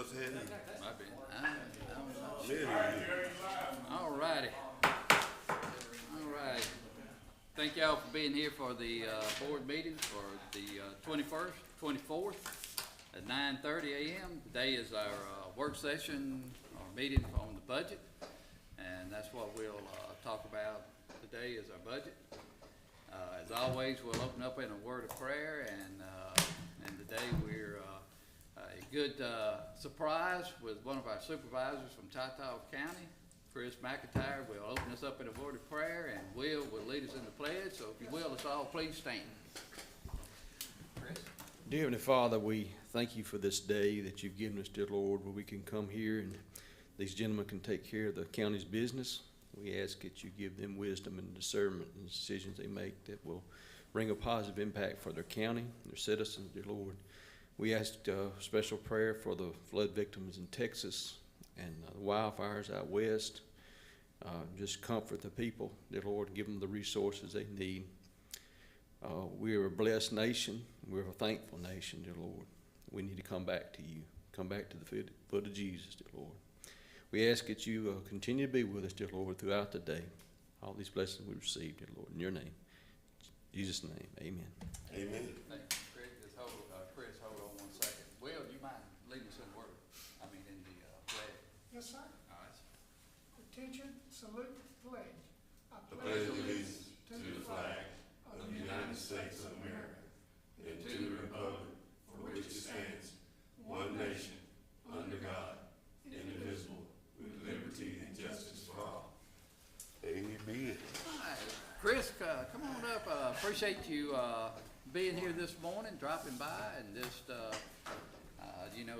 must have had it. Might be. I don't know. Maybe. All righty. All right. Thank y'all for being here for the board meeting for the 21st, 24th at 9:30 a.m. Today is our work session, our meeting on the budget, and that's what we'll talk about today is our budget. As always, we'll open up in a word of prayer, and today we're a good surprise with one of our supervisors from Choctaw County, Chris McIntyre. Will open us up in a word of prayer, and Will lead us in the pledge. So if you will, let's all please stand. Chris? Dear Heavenly Father, we thank you for this day that you've given us, dear Lord, where we can come here and these gentlemen can take care of the county's business. We ask that you give them wisdom and discernment in the decisions they make that will bring a positive impact for their county, their citizens, dear Lord. We ask special prayer for the flood victims in Texas and the wildfires out west. Just comfort the people, dear Lord, give them the resources they need. We are a blessed nation. We're a thankful nation, dear Lord. We need to come back to you, come back to the foot of Jesus, dear Lord. We ask that you continue to be with us, dear Lord, throughout the day. All these blessings we receive, dear Lord, in your name. In Jesus' name, amen. Amen. Thank you, Chris. Just Chris, hold on 1 second. Will, do you mind leading us in word? I mean, in the pledge. Yes, sir. All right. Attention, salute, pledge. I Pledge allegiance to the flag of the United States of America and to the republic for which it stands, one nation, under God, indivisible, with liberty and justice for all. Amen. All right. Chris, come on up. Appreciate you being here this morning, dropping by, and just,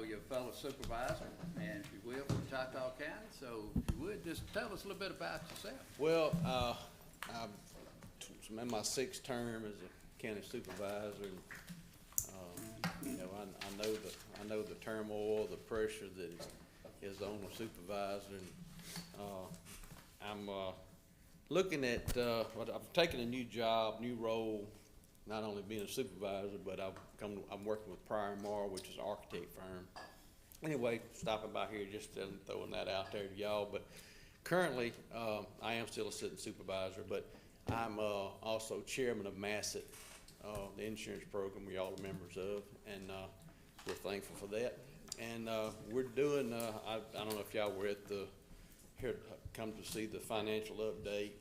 your fellow supervisor, and if you will, from Choctaw County. So if you would, just tell us a little bit about yourself. Well, I'm in my 6th term as a county supervisor, and I know the turmoil, the pressure that is on the supervisor, and I'm looking at I've taken a new job, new role, not only being a supervisor, but I'm working with Pryor & Morrow, which is an architect firm. Anyway, stopping by here, just throwing that out there to y'all. But currently, I am still a sitting supervisor, but I'm also chairman of MASSET, the insurance program we all are members of, and we're thankful for that. And we're doing, I don't know if y'all were here come to see the financial update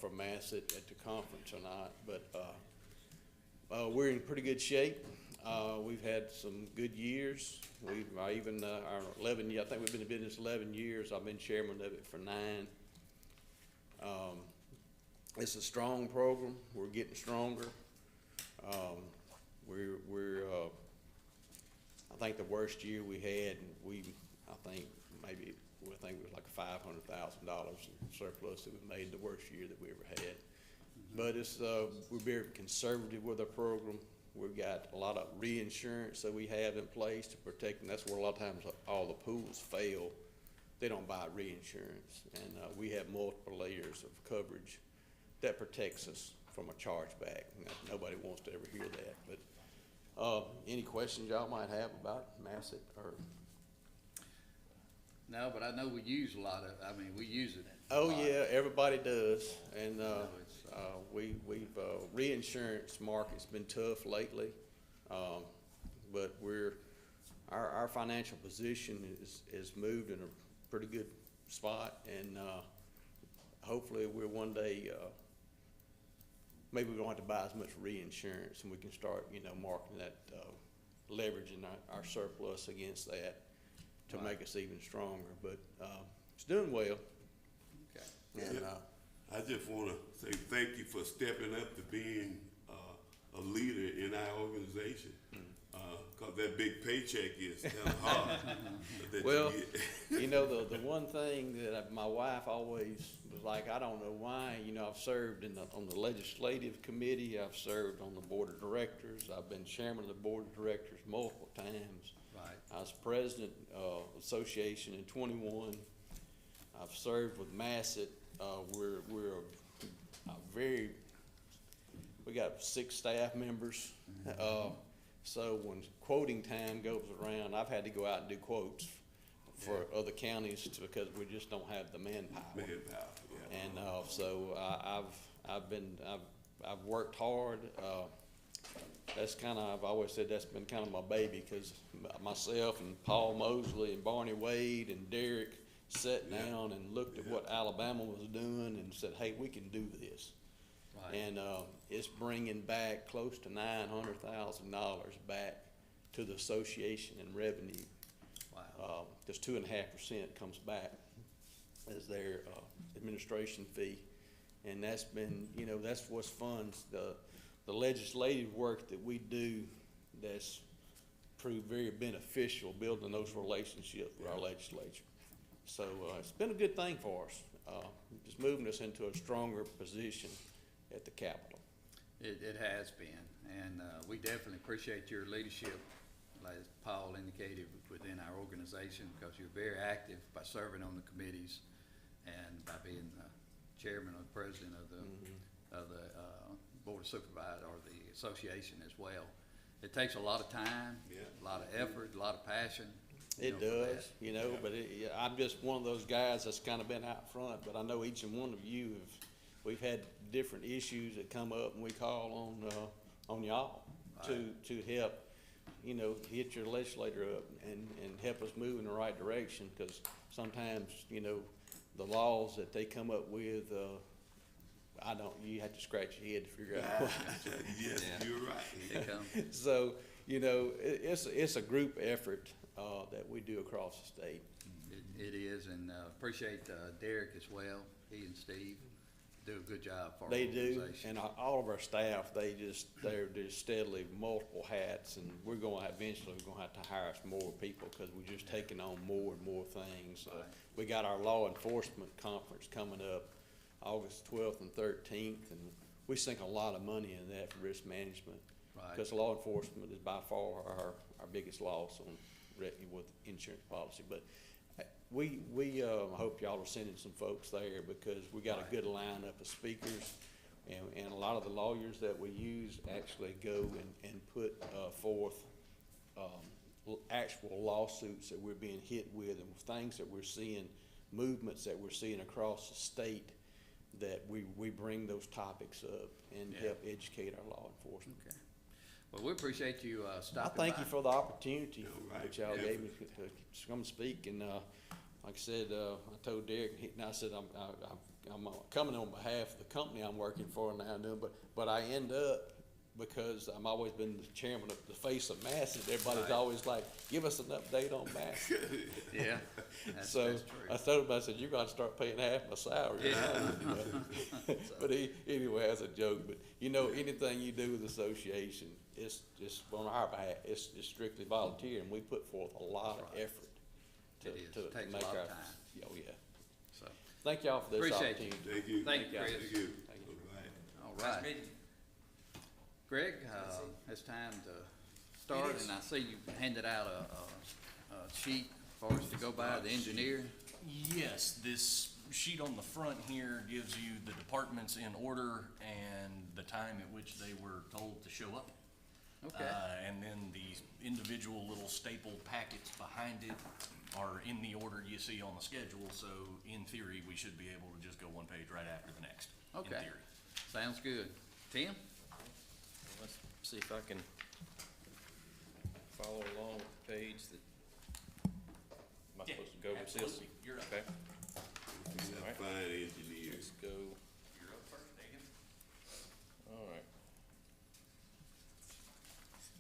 for MASSET at the conference or not, but we're in pretty good shape. We've had some good years. Our 11 years, I think we've been in business 11 years. I've been chairman of it for 9. It's a strong program. We're getting stronger. I think the worst year we had, I think it was like $500,000 in surplus that we made, the worst year that we ever had. But we're very conservative with our program. We've got a lot of reinsurance that we have in place to protect, and that's where a lot of times all the pools fail. They don't buy reinsurance, and we have multiple layers of coverage that protects us from a chargeback. Nobody wants to ever hear that. But any questions y'all might have about MASSET or? No, but I know we use a lot of. We use it. Oh yeah, everybody does, and we've reinsurance market's been tough lately, but our financial position is moved in a pretty good spot, and hopefully we're one day maybe we don't have to buy as much reinsurance, and we can start marketing that, leveraging our surplus against that to make us even stronger. But it's doing well. Okay. And I just want to say thank you for stepping up to being a leader in our organization. Because that big paycheck is kind of hard. Well, the one thing that my wife always was like, I don't know why, I've served on the legislative committee, I've served on the board of directors, I've been chairman of the board of directors multiple times. Right. I was president of association in 21. I've served with MASSET. We got 6 staff members. So when quoting time goes around, I've had to go out and do quotes for other counties because we just don't have the manpower. Manpower, yeah. And, so I've worked hard. I've always said that's been kind of my baby, cause myself and Paul Mosley and Barney Wade and Derek sat down and looked at what Alabama was doing and said, hey, we can do this. Right. And, it's bringing back close to $900,000 back to the association in revenue. Wow. Cause 2.5% comes back as their, administration fee. And that's been, that's what's fun, the legislative work that we do that's proved very beneficial, building those relationships with our legislature. So, it's been a good thing for us, just moving us into a stronger position at the Capitol. It has been, and we definitely appreciate your leadership, as Paul indicated, within our organization, because you're very active by serving on the committees and by being the chairman or the president of the Board of Supervisors or the association as well. It takes a lot of time, a lot of effort, a lot of passion. It does, but I'm just one of those guys that's kind of been out front, but I know each and one of you we've had different issues that come up, and we call on y'all to help, hit your legislator up and help us move in the right direction, because sometimes, the laws that they come up with, you have to scratch your head to figure out what. Yes, you're right. It comes. So, it's a group effort, that we do across the state. It is, and appreciate Derek as well. He and Steve do a good job for our They do, organization. and all of our staff, they're just steadily multiple hats, and eventually we're gonna have to hire some more people, because we're just taking on more and more things. Right. We got our law enforcement conference coming up August 12th and 13th, and we sink a lot of money in that for risk management. Right. Because law enforcement is by far our biggest loss on with insurance policy. But we hope y'all are sending some folks there, because we got a good lineup of speakers, and a lot of the lawyers that we use actually go and put forth actual lawsuits that we're being hit with, and things that we're seeing, movements that we're seeing across the state, that we bring those topics up and help educate our law enforcement. Okay. Well, we appreciate you I stopping thank by. you for the opportunity Right. that y'all gave me to come speak, and like I said, I told Derek, and I said I'm coming on behalf of the company I'm working for now and then, but I end up, because I'm always been the chairman of the face of masses. Everybody's Right. always like, give us an update on masses. Yeah, that's So true. I told him, I said, you're gonna start paying half my salary. But anyway, as a joke, but anything you do with the association, it's just on our behalf, it's strictly volunteer, and we put forth a lot of Right. effort to It is. to Takes a make lot our. of time. Oh, yeah. So, Thank y'all for this Appreciate you. opportunity. Thank you. Thank you, Chris. Thank you. Thank you. All right. all right. Greg, it's time to start, and I see you handed out a sheet for us to go by, the engineer. Yes, this sheet on the front here gives you the departments in order and the time at which they were told to show up. Okay. And then the individual little stapled packets behind it are in the order you see on the schedule, so in theory, we should be able to just go one page right after the next, in Okay. theory. Sounds good. Tim? Let's see if I can follow along with the page that, am I Yeah, supposed to go with this? absolutely. You're up. Okay, We got All right. fine engineers. let's go, You're up first, Dagan. all right.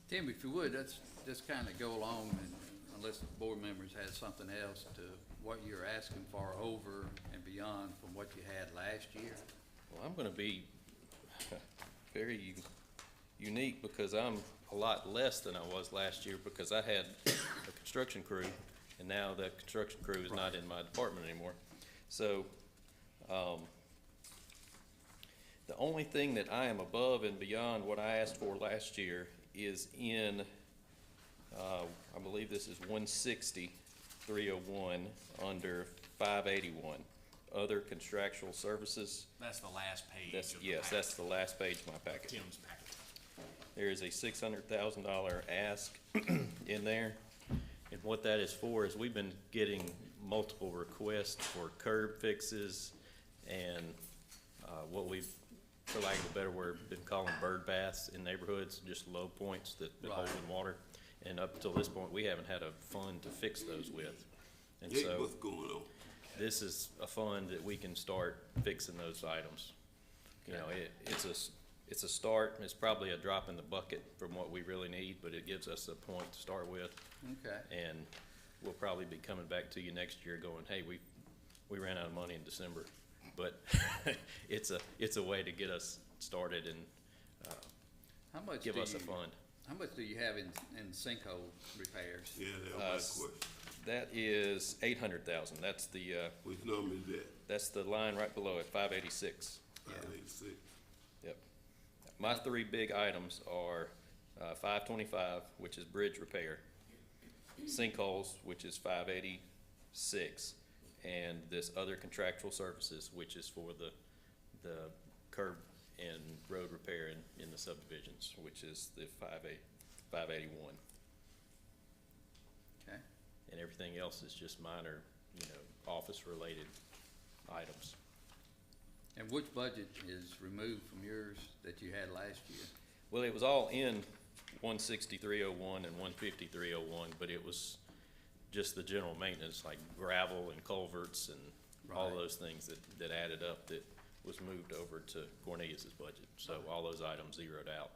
Tim, if you would, let's just kind of go along, and unless the board members had something else to what you're asking for over and beyond from what you had last year. Well, I'm gonna be very unique, because I'm a lot less than I was last year, because I had a construction crew, and now that construction crew is not in my department anymore. So, the only thing that I am above and beyond what I asked for last year is in, I believe this is 160-301 under 581, other contractual services. That's the last page That's, of the yes, packet. that's the last page of my packet. Tim's packet. There is a $600,000 ask in there. And And what that is for is we've been getting multiple requests for curb fixes and, what we've, for lack of a better word, been calling bird baths in neighborhoods, just low points that Right. hold in water. And up until this point, we haven't had a fund to fix those with. And Hey, so what's going on? this is a fund that we can start fixing those items. You know, it's a start, it's probably a drop in the bucket from what we really need, but it gives us a point to start with. Okay, And we'll probably be coming back to you next year going, hey, we ran out of money in December. But it's a way to get us started and, how much give do us a you- fund. How much do you have in sinkhole repairs? Yeah, that was my question. That is 800,000, that's the, Which number is that? that's the line right below it, 586. 586. Yep. My three big items are, 525, which is bridge repair, sinkholes, which is 586, and this other contractual services, which is for the curb and road repair in the subdivisions, which is the 581. Okay, And everything else is just minor, office-related items. and which budget is removed from yours that you had last year? Well, it was all in 16301 and 15301, but it was just the general maintenance, like gravel and culverts and all Right. those things that added up that was moved over to Cornelius's budget. So all those items zeroed out.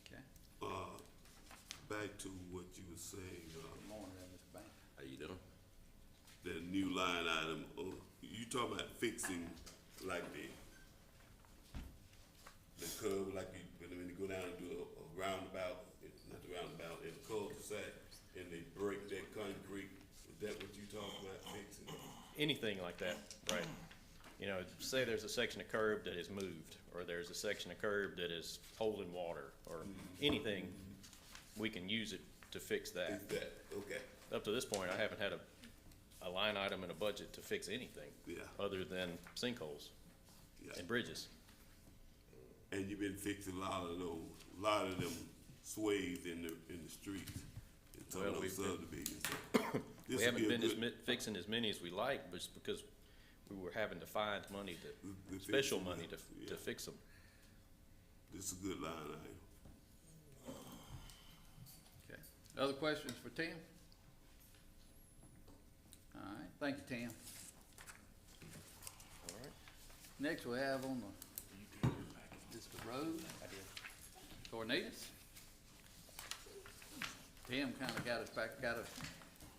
Okay. Back to what you were saying, Good morning, Mr. Banks. how you doing? That new line item, you talking about fixing like the curb, like when you go down and do a roundabout, not the roundabout, in the cul-de-sac, and they break that concrete, is that what you talking about fixing? Anything like that, right? Say there's a section of curb that is moved, or there's a section of curb that is holding water, or anything, we can use it to fix that. Is that, okay, Up to this point, I haven't had a line item in a budget to fix anything. Yeah. Other than sinkholes yeah. and bridges. And you've been fixing a lot of them sways in the streets, in some Well, of those we've been- subdivisions. We haven't been fixing as many as we like, but it's because we were having to find money To fix special them, money yeah. to fix them. This is a good line item. Okay. Other questions for Tim? All right, thank you, Tim. All right. Next we have on the road, Cornelius. Tim kinda got us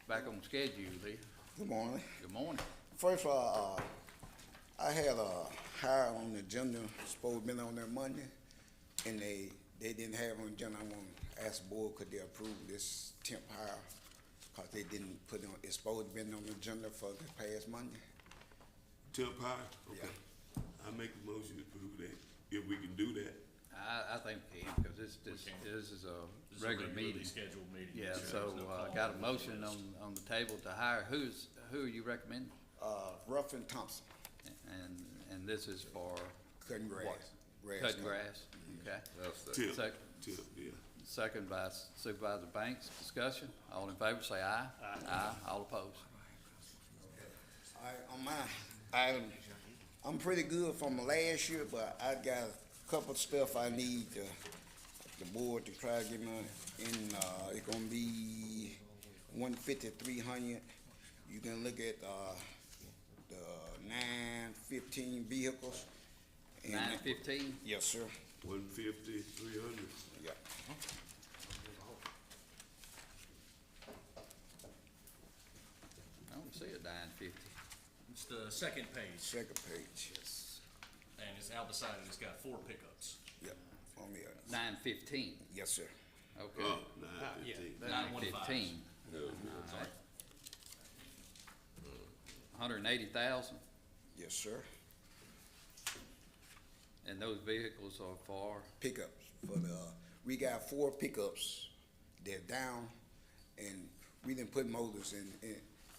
back on schedule here. Good morning. Good morning. First of all, I had a hire on the agenda, supposed to been on there Monday, and they didn't have it on the agenda. I want to ask the board, could they approve this temp hire? Cause they didn't put it on, it's supposed to been on the agenda for the past Monday. Temp high? Okay. I make a motion to approve that, if we can do that. I think we can, cause this is This is a a regular regularly meeting. scheduled meeting. Yeah, so so, there's no call got a for motion this. on the table to hire, who are you recommending? Ruffin Thompson, And this is for cutting grass. cutting cutting. grass, okay? Tip, Sec- tip, yeah. Second by Supervisor Banks, discussion, all in favor say aye. Aye. All opposed. All right, on my item, I'm pretty good from last year, but I got a couple of stuff I need the board to try to get my, it's gonna be 150-300. You can look at, the 915 vehicles. and- 915, Yes, sir. 150, 300. Yeah. I don't see a 950. It's the second page, Second page. and it's out beside it, it's got 4 pickups. Yep. On the, 915, yes, sir. okay. Oh, 915. 915, No, all right. 180,000, Yes, sir. and those vehicles are for, Pickups for we got 4 pickups. They're down, and we didn't put motors in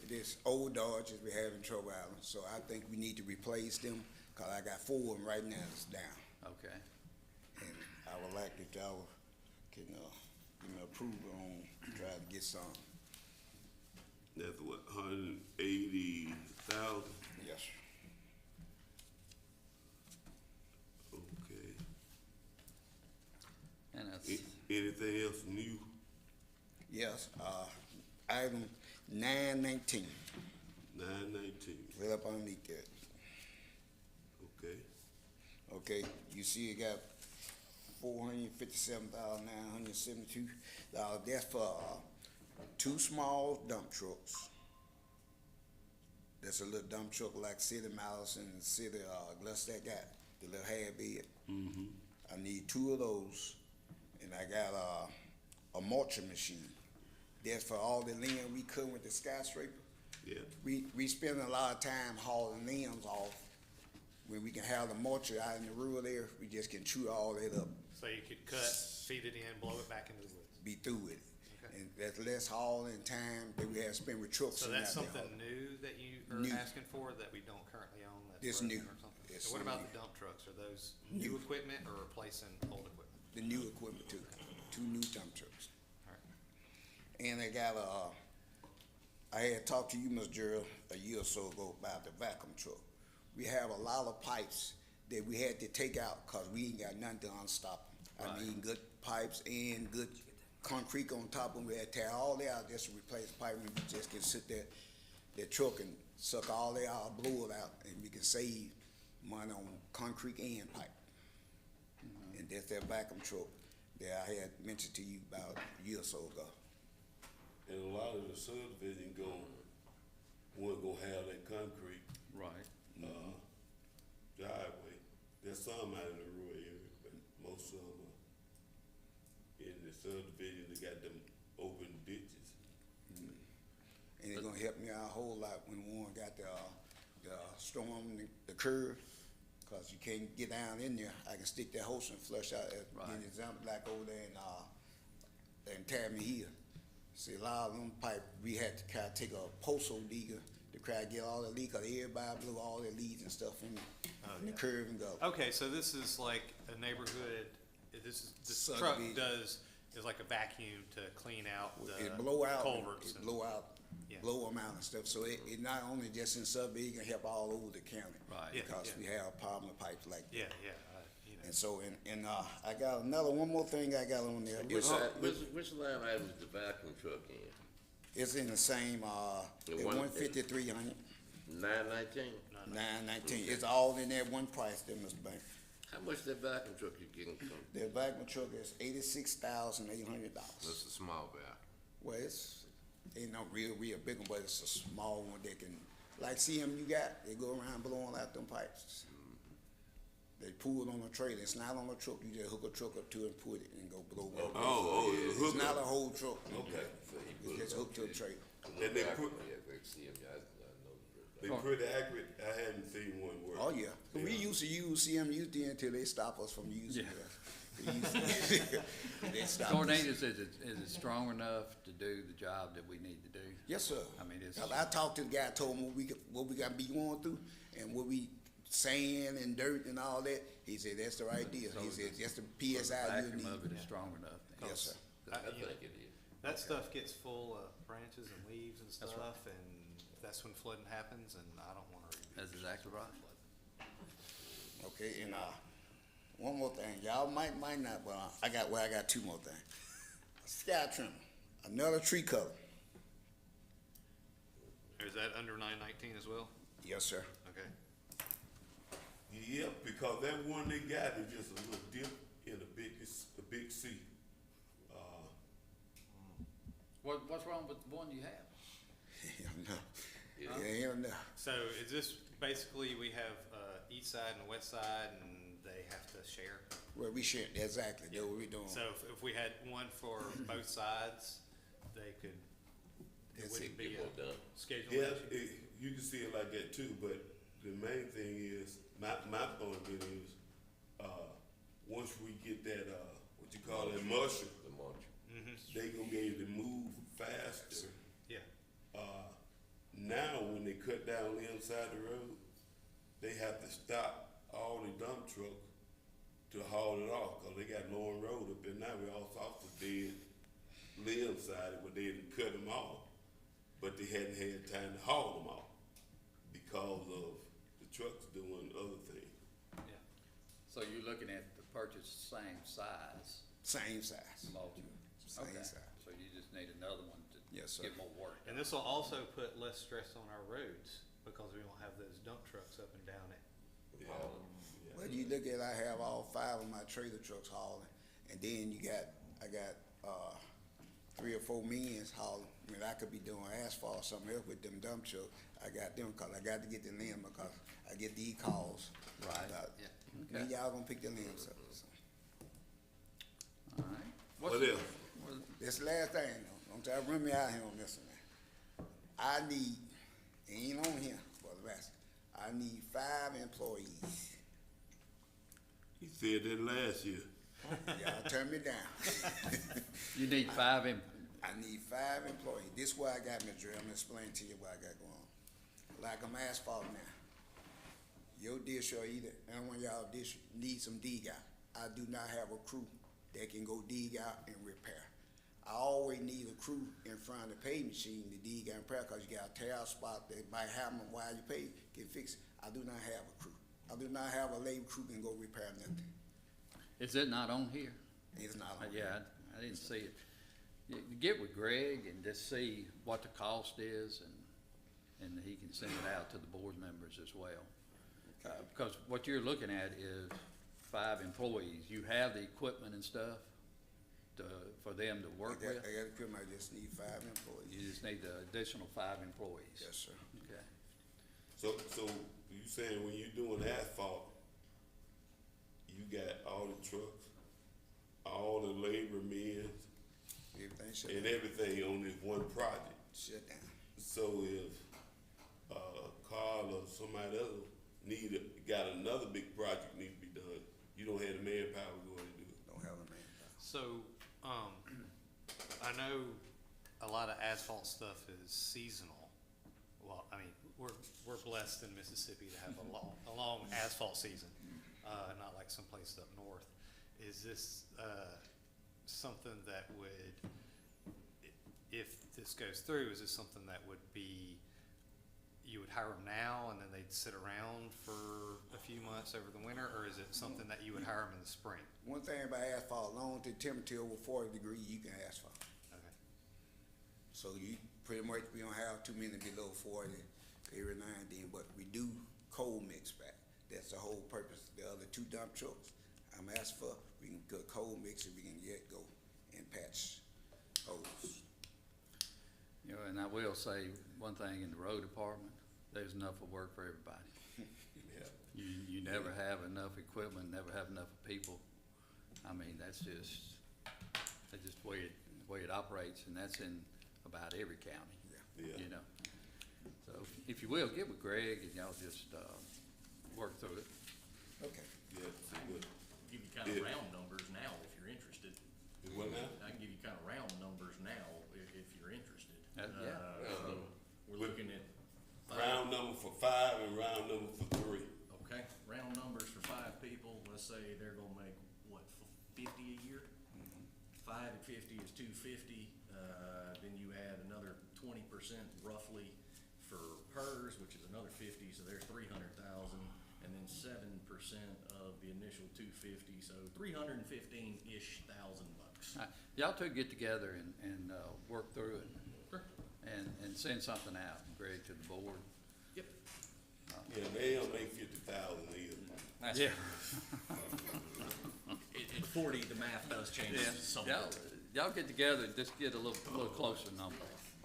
this old Dodges we having trouble out. So I think we need to replace them, cause I got 4 of them right now that's down. okay. And I would like if y'all can, give me approval on, try to get some. That's what, 180,000? Yes, sir. And Okay. that's, Anything else new? Yes, item 919, 919, right up underneath that. okay. Okay, you see it got $457,972. That's for, 2 small dump trucks. That's a little dump truck like City Mouse and City, Glustak got, the little half bed. Mm-hmm. I need 2 of those, and I got, a mulching machine. That's for all the limbs we cut with the skyscraper. Yeah, We spend a lot of time hauling limbs off. When we can have the mulcher out in the rural area, we just can chew all that up, So you could cut, feed it in, blow it back into the woods. be through with it. Okay. And that's less hauling time that we have to spend with trucks. So and that's out there something hauling. new that you New. are asking for that we don't currently own? That's It's broken new. or something? It's So what new. about the dump trucks? Are those New. new equipment or replacing old equipment? The new equipment too, 2 new dump trucks. All right. And I got I had talked to you, Ms. Gerald, a year or so ago about the vacuum truck. We have a lot of pipes that we had to take out because we ain't got nothing to unstop them. I mean, good pipes and good concrete on top of them. We had to tear all that out just to replace the pipe. We just can sit there, that truck and suck all that out, blow it out, and we can save money on concrete and pipe. And that's that vacuum truck that I had mentioned to you about a year or so ago. and a lot of the subdivision wasn't gonna have that concrete, right. driveway. There's some out in the rural area, but most of them are in the subdivision, they got them open ditches. And it's gonna help me out a whole lot when Warren got the storm, the curve, cause you can't get down in there. I can stick that hose and flush out, Right. an example like over there in Tammy Hill. See, a lot of them pipe, we had to kinda take a postal digger to try to get all the leak, cause everybody blew all their leads and stuff in the curve and go. Okay, so this is like a neighborhood, this truck Subdivision. is like a vacuum to clean out the It blow out, culverts. it and- blow out, Yeah. blow them out and stuff, so it not only just in subdivision, it can help all over the county. Right. Yeah, Because yeah. we have a problem with pipes like that. Yeah, you know. And so, I got one more thing I got on there. Which line item is the vacuum truck in? It's in the same, The one- 15300, 919? 919, it's all in that one price there, Mr. Bank. How much that vacuum truck you getting from? The vacuum truck is $86,800. That's a small valve. Well, ain't no real big one, but it's a small one that can, like CMU got, they go around blowing out them pipes. They pull it on a trailer, it's not on a truck, you just hook a truck up to it and put it and go blow it. Oh, the It's hookup. not a whole truck, Okay. it's just hooked to a trailer. And they pretty accurate, I hadn't seen one work. Oh, yeah. We used to use CMU then until they stop us from using Yeah. it. They stopped us. Tornadoes, is it strong enough to do the job that we need to do? Yes, sir. I mean, it's- 'Cause I talked to the guy, told him what we gotta be going through and what we sand and dirt and all that. He said, that's the right deal. He said, just the The PSI you vacuum of it need. is strong enough. then. Yes, sir. I think it is. That stuff gets full of branches and leaves and That's right. stuff, and that's when flooding happens, and I don't wanna repeat. That's exactly right. Okay, and, one more thing. Y'all might not, but I got 2 more things. Sky trimmer, another tree cover. Is that under 919 as well? Yes, sir. Okay. Yeah, because that one they got is just a little dip in a big C. What's wrong with the one you have? No. Yeah, no. So is this basically, we have, east side and west side, and they have to share? Well, we should, exactly, that's what we doing. So if we had one for both sides, they could, it It's- wouldn't be Get a more done. scheduling Yeah, issue? you can see it like that too, but the main thing is, my point of view is, once we get that, what you call it, musher, The mulch. they gonna be able to move faster. Yeah, Now, when they cut down the inside the road, they have to stop all the dump trucks to haul it off, cause they got Lauren Road up there now, we all officers dead. limb sided, where they didn't cut them off, but they hadn't had time to haul them off because of the trucks doing other things. Yeah. So you're looking at the purchase same size Same size. mulcher? Same Okay. size. So you just need another one to Yes, sir. get more work. And this will also put less stress on our roads because we won't have those dump trucks up and down it. Yeah. Well, you look at, I have all 5 of my trailer trucks hauling, and then I got 3 or 4 men hauling. I mean, I could be doing asphalt or something else with them dump trucks. I got them, cause I got to get the limb because I get these calls. Right. about, Yeah. When Okay. y'all gonna pick the limbs up? So, All right. What What's- else? what- this the last thing, though. Don't try to run me out here on this one, man. I need, ain't on here, for the rest, I need 5 employees. He said that last year. Y'all turn me down. You need 5 in, I need 5 employees. This is where I got me, Dre. I'm gonna explain to you what I got going on. Like I'm asphalt now. Your dish or either, and one of y'all dish need some dig out. I do not have a crew that can go dig out and repair. I always need a crew in front of the paving machine to dig out and repair, cause you got a tear spot that might happen while you pay, can fix it. I do not have a crew. I do not have a labor crew can go repair nothing. is it not on here? It's not on. Yeah, I didn't see it. You get with Greg and just see what the cost is, and he can send it out to the board members as well. Because what you're looking at is 5 employees. You have the equipment and stuff for them to work I with. got equipment, I just need 5 employees. You just need the additional 5 employees. Yes, sir. Okay. So you saying when you're doing asphalt, you got all the trucks, all the labor men, Everything shut and down. everything on this one project? Shut down. So if, Carl or somebody else got another big project need to be done, you don't have the manpower to go ahead and do it. Don't have a manpower. So, I know a lot of asphalt stuff is seasonal. Well, I mean, we're blessed in Mississippi to have a long asphalt season, not like someplace up north. Is this, something that would, if this goes through, is this something that would be, you would hire them now and then they'd sit around for a few months over the winter, or is it something that you would hire them in the spring? One thing about asphalt, long as the temperature over 40 degrees, you can asphalt. Okay. So you pretty much, we don't have too many below 40 every now and then, but we do cold mix back. That's the whole purpose. The other 2 dump trucks, I'm asking for, we can go cold mix and we can yet go and patch holes. You know, and I will say one thing in the road department, there's enough of work for everybody. Yeah. You never have enough equipment, never have enough people. I mean, that's just the way it operates, and that's in about every county. Yeah. You know, so if you will, get with Greg and y'all just, work through it. Okay. Yeah, see what, Give you kind of Yeah. round numbers now if you're interested. what now? I can give you kind of round numbers now if you're interested. Yeah. So we're looking at Round number for 5 and round number for 3. Okay, round numbers for 5 people, let's say they're gonna make, what, 50 a year? 5 at 50 is 250, then you add another 20% roughly for hers, which is another 50, so there's 300,000, and then 7% of the initial 250, so 315-ish thousand bucks. Y'all two get together and work through it Sure. and send something out, Greg, to the board. Yep. Yeah, they don't make 50,000 either. That's Yeah. At 40, the math does change somewhat. Y'all get together and just get a little closer number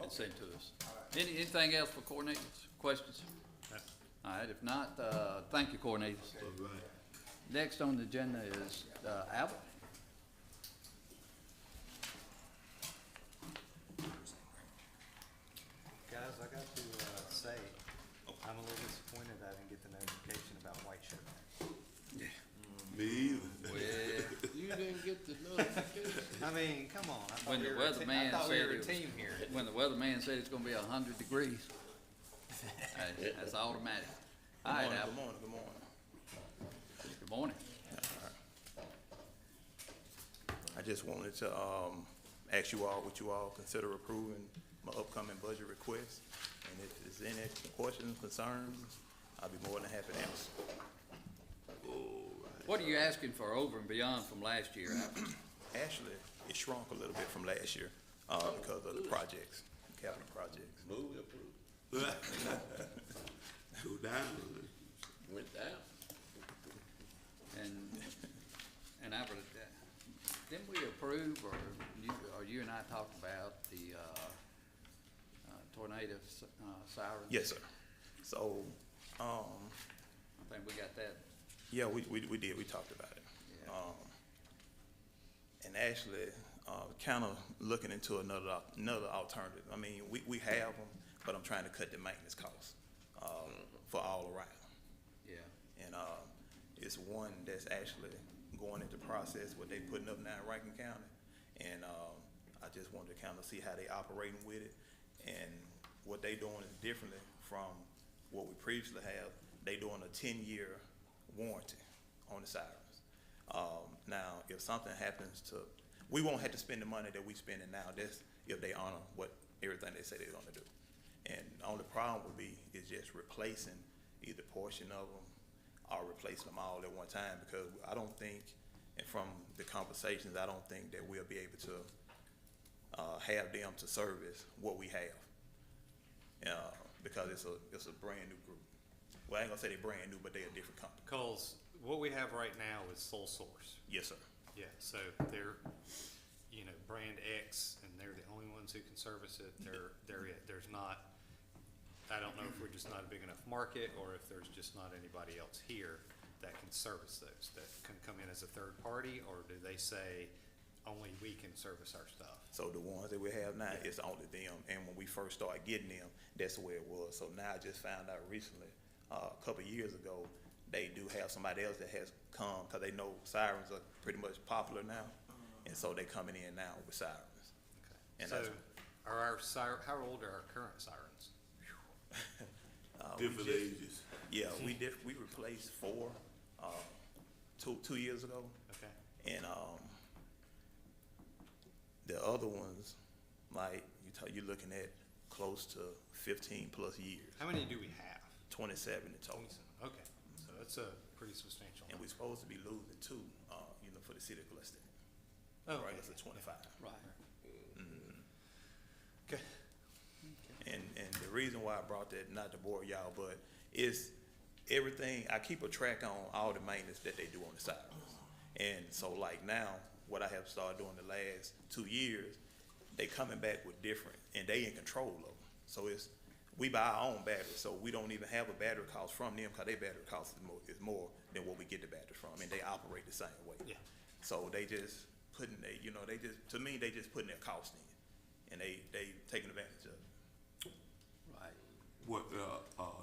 and send to us. Anything else for Cornelius? Questions? All right, if not, thank you, Cornelius. All right. Next on the agenda is Albert. Guys, I got to, say, I'm a little disappointed I didn't get the notification about White Shirt. Me either. Well, You didn't get the notification. I mean, come on, I when thought the we were, weatherman I thought we said were a it was, team here. when the weatherman said it's gonna be 100 degrees, hey, that's automatic. All right, Albert, Good morning, good morning. good morning. I just wanted to, ask you all, would you all consider approving my upcoming budget request? And if there's any questions, concerns, I'll be more than happy to answer. What are you asking for over and beyond from last year, Al? Actually, it shrunk a little bit from last year, because of the projects, capital projects. Move approved. Go down. Went down. And Albert, didn't we approve, or you and I talked about the, tornado sirens? Yes, sir. So, I think we got that. yeah, we did, we talked about it. Yeah. And actually, kinda looking into another alternative. I mean, we have them, but I'm trying to cut the maintenance costs, for all around. Yeah. And, it's one that's actually going into process, what they putting up now in Rankin County. And, I just wanted to kinda see how they operating with it. And what they doing is differently from what we previously have. They doing a 10-year warranty on the sirens. Now, if something happens to, we won't have to spend the money that we spending now. That's if they honor everything they say they're gonna do. And the only problem would be is just replacing either portion of them or replacing them all at one time, because I don't think, and from the conversations, I don't think that we'll be able to have them to service what we have, because it's a brand new group. Well, I ain't gonna say they're brand new, but they're a different company. Cause what we have right now is sole source. Yes, sir. Yeah, so they're, brand X, and they're the only ones who can service it. They're it. There's not, I don't know if we're just not a big enough market, or if there's just not anybody else here that can service those, that can come in as a third party, or do they say only we can service our stuff? So the ones that we have now, it's only them. And when we first started getting them, that's the way it was. So now I just found out recently, a couple of years ago, they do have somebody else that has come, because they know sirens are pretty much popular now. And so they coming in now with sirens. Okay. And So that's, are our how old are our current sirens? we Different just- ages. Yeah, we replaced 4, 2 years ago. Okay. And, the other ones, like, you're looking at close to 15 plus years, How many do we have? 27 in total. 27. Okay, so that's a pretty substantial And we're number. supposed to be losing 2, for the city of Gillespie. Oh, Right, okay. it's a 25. Right. Okay. And the reason why I brought that, not to bore y'all, but it's everything, I keep a track on all the maintenance that they do on the sirens. And so like now, what I have started doing the last 2 years, they coming back with different, and they in control of them. So we buy our own batteries, so we don't even have a battery cost from them, because their battery cost is more than what we get the battery from, and they operate the same way. Yeah. So they just putting to me, they just putting their cost in, and they taking advantage of it. Right. What,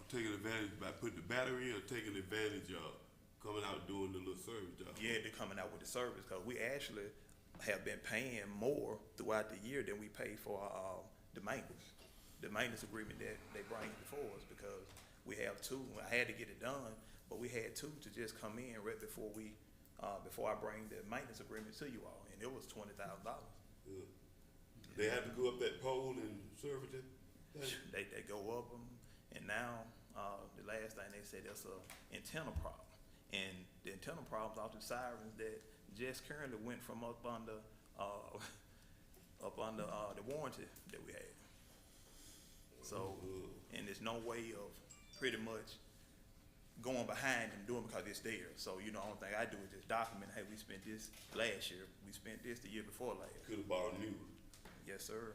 taking advantage by putting the battery in, or taking advantage of coming out doing the little service job? Yeah, they're coming out with the service, because we actually have been paying more throughout the year than we pay for the maintenance agreement that they bring before us, because we have 2. I had to get it done, but we had 2 to just come in right before before I bring the maintenance agreement to you all, and it was $20,000. Yeah. They have to go up that pole and service it? They go up them, and now the last thing they said, there's a antenna problem, and the antenna problems off the sirens that just currently went from up under the warranty that we had. So, and there's no way of pretty much going behind and doing, because it's there. So, the only thing I do is just document, hey, we spent this last year, we spent this the year before last. Could've bought a new one. Yes, sir.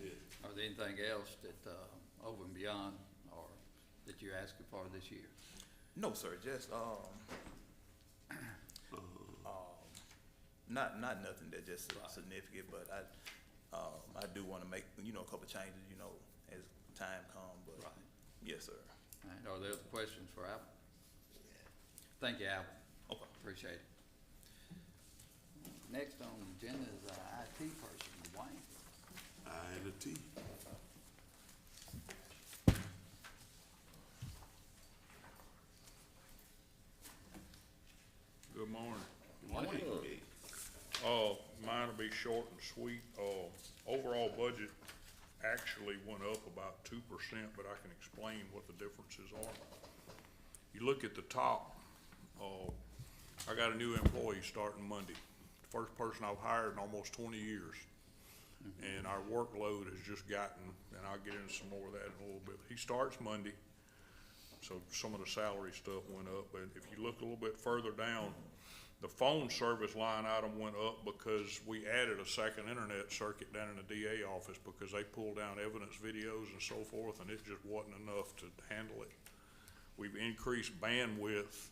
Yeah. Are there anything else that, over and beyond, or that you're asking for this year? No, sir, just, not nothing that just significant, but I do wanna make, a couple changes, as time comes, but, Right. yes, sir. All right, are there other questions for Al? Thank you, Al. Okay. Appreciate it. Next on the agenda is our IT person, Dwayne. I and a T. Good morning. Morning. My to be short and sweet. Overall budget actually went up about 2%, but I can explain what the differences are. You look at the top, I got a new employee starting Monday. First person I've hired in almost 20 years. And our workload has just gotten, and I'll get into some more of that in a little bit. He starts Monday, so some of the salary stuff went up. But if you look a little bit further down, the phone service line item went up because we added a second internet circuit down in the DA office because they pulled down evidence videos and so forth, and it just wasn't enough to handle it. We've increased bandwidth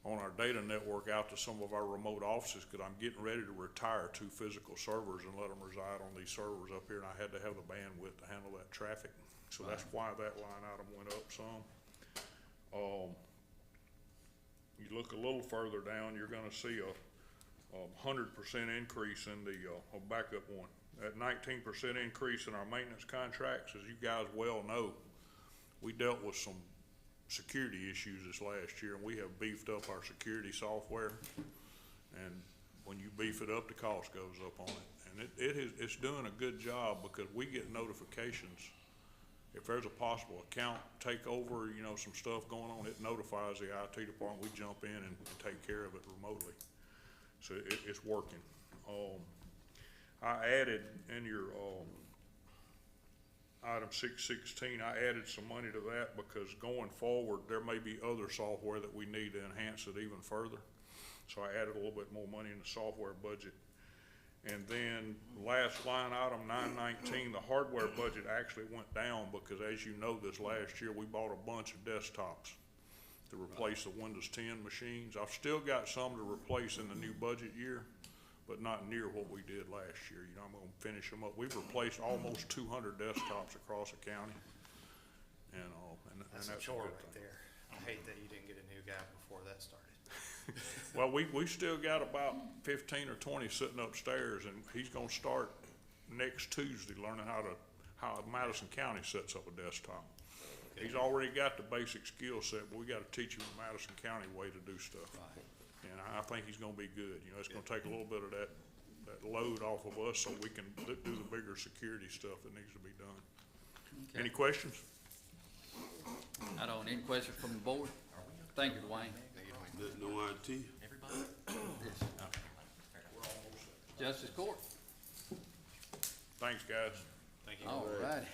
on our data network out to some of our remote offices because I'm getting ready to retire 2 physical servers and let them reside on these servers up here, and I had to have the bandwidth to handle that traffic. So that's why that line item went up some. You look a little further down, you're gonna see a 100% increase in the, I'll back up one. That 19% increase in our maintenance contracts, as you guys well know, we dealt with some security issues this last year, and we have beefed up our security software. And when you beef it up, the cost goes up on it. And it's doing a good job because we get notifications. If there's a possible account takeover, you know, some stuff going on, it notifies the IT department. We jump in and take care of it remotely. So it's working. I added in your item 616, I added some money to that because going forward, there may be other software that we need to enhance it even further. So I added a little bit more money in the software budget. And then last line item 919, the hardware budget actually went down because, as you know, this last year we bought a bunch of desktops to replace the Windows 10 machines. I've still got some to replace in the new budget year, but not near what we did last year. You know, I'm gonna finish them up. We've replaced almost 200 desktops across the county. And That's a chore right there. I hate that you didn't get a new guy before that started. Well, we still got about 15 or 20 sitting upstairs, and he's gonna start next Tuesday learning how Madison County sets up a desktop. He's already got the basic skill set, but we gotta teach him the Madison County way to do stuff. And I think he's gonna be good. You know, it's gonna take a little bit of that load off of us so we can do the bigger security stuff that needs to be done. Okay. Any questions? I don't, any questions from the board? Thank you, Dwayne. No IT. Justice Court. Thanks, guys. Thank you. All righty.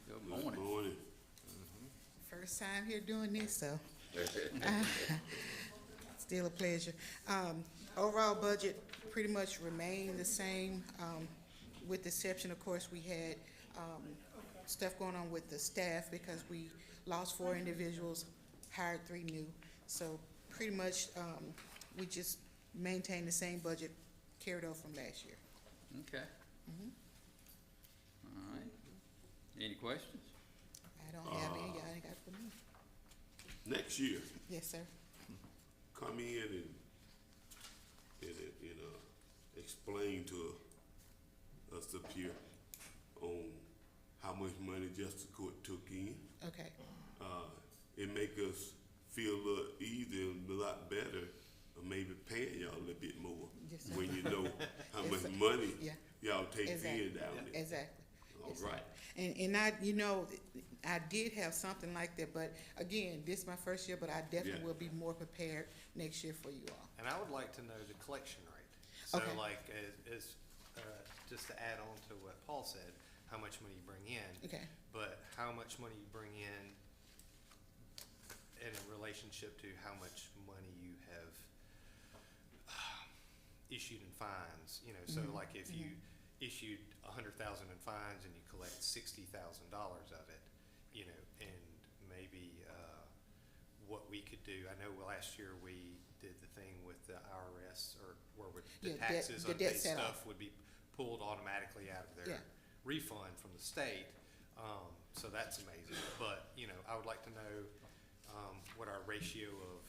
Good morning. Good morning. First time here doing this, so still a pleasure. Overall budget pretty much remained the same, with the exception, of course, we had stuff going on with the staff because we lost 4 individuals, hired 3 new. So pretty much we just maintained the same budget carried over from last year. Okay. All right. Any questions? I don't have any, y'all ain't got for me. Next year, Yes, sir. come in and explain to us up here on how much money Justice Court took in. Okay. It make us feel a little easier and a lot better, or maybe paying y'all a little bit more Yes, sir. when you know how Yes, much sir. money Yeah. y'all take Exactly. in down there. Exactly. All Yes, sir. right. And I, you know, I did have something like that, but again, this is my first year, but I definitely Yeah. will be more prepared next year for you all. And I would like to know the collection rate. So Okay. like, just to add on to what Paul said, how much money you bring in. Okay. But how much money you bring in a relationship to how much money you have issued in fines, you know, so like if you issued 100,000 in fines and you collect $60,000 of it, you know, and maybe, what we could do, I know last year we did the thing with the IRS or where the Yeah, taxes, the debt unpaid set-off. stuff would be pulled automatically out of their Yeah. refund from the state. So that's amazing, but, you know, I would like to know, what our ratio of,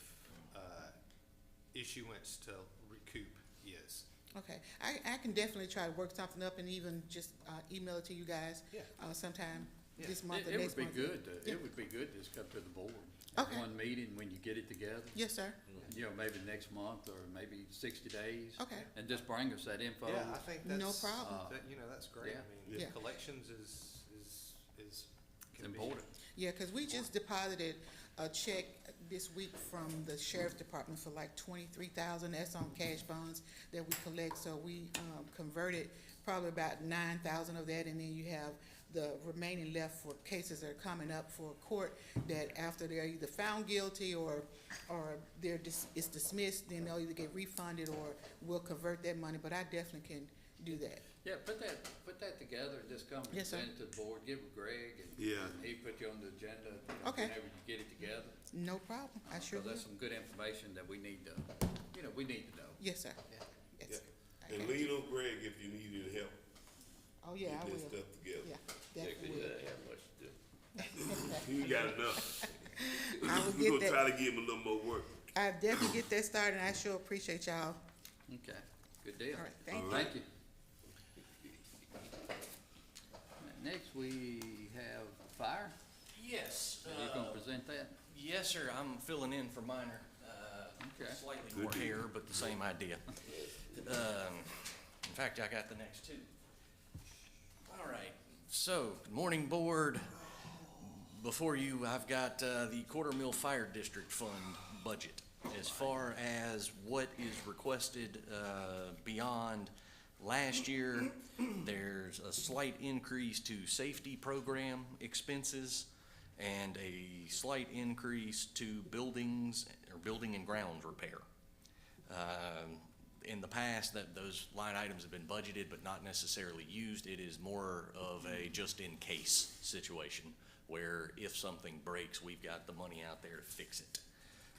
issuance to recoup is. Okay, I can definitely try to work something up and even just email it to you guys Yeah. sometime Yeah. this month or It next would month. be good to, it would be good to just come to the board at Okay. one meeting when you get it together. Yes, sir. You know, maybe next month or maybe 60 days. Okay. And just bring us that info. Yeah, I think that's. No problem. You know, that's great. Yeah. I mean, Yeah. collections is, It's can be- important. Yeah, because we just deposited a check this week from the sheriff's department for like 23,000. That's on cash bonds that we collect. So we converted probably about 9,000 of that, and then you have the remaining left for cases that are coming up for court that after they're either found guilty or it's dismissed, then they'll either get refunded or we'll convert that money. But I definitely can do that. Yeah, put that together and just come and Yes, sir. present it to the board, give it Greg, and Yeah. he put you on the agenda, you know, Okay. whenever you get it together. No problem. I sure So will. that's some good information that we need to, you know, we need to know. Yes, sir. Yeah. Yes. Yeah. I And got lean you. on Greg if you need any help. Oh, yeah, I Get this will. stuff together. Yeah, Yeah, 'cause definitely you will. don't have much to do. You ain't got enough. I will We get gonna that. try to give him a little more work. I definitely get that started, and I sure appreciate y'all. Okay, good deal. All right, thank you. Thank you. Next, we have fire. Yes. Are you gonna present that? Yes, sir, I'm filling in for Minor. Okay. Slightly Good more deal. hair, but the same idea. In fact, I got the next two. All right, so, good morning, board. Before you, I've got the Quarter Mill Fire District Fund budget. As far as what is requested beyond last year, there's a slight increase to safety program expenses and a slight increase to buildings or building and grounds repair. In the past, those line items have been budgeted but not necessarily used. It is more of a just-in-case situation where if something breaks, we've got the money out there to fix it.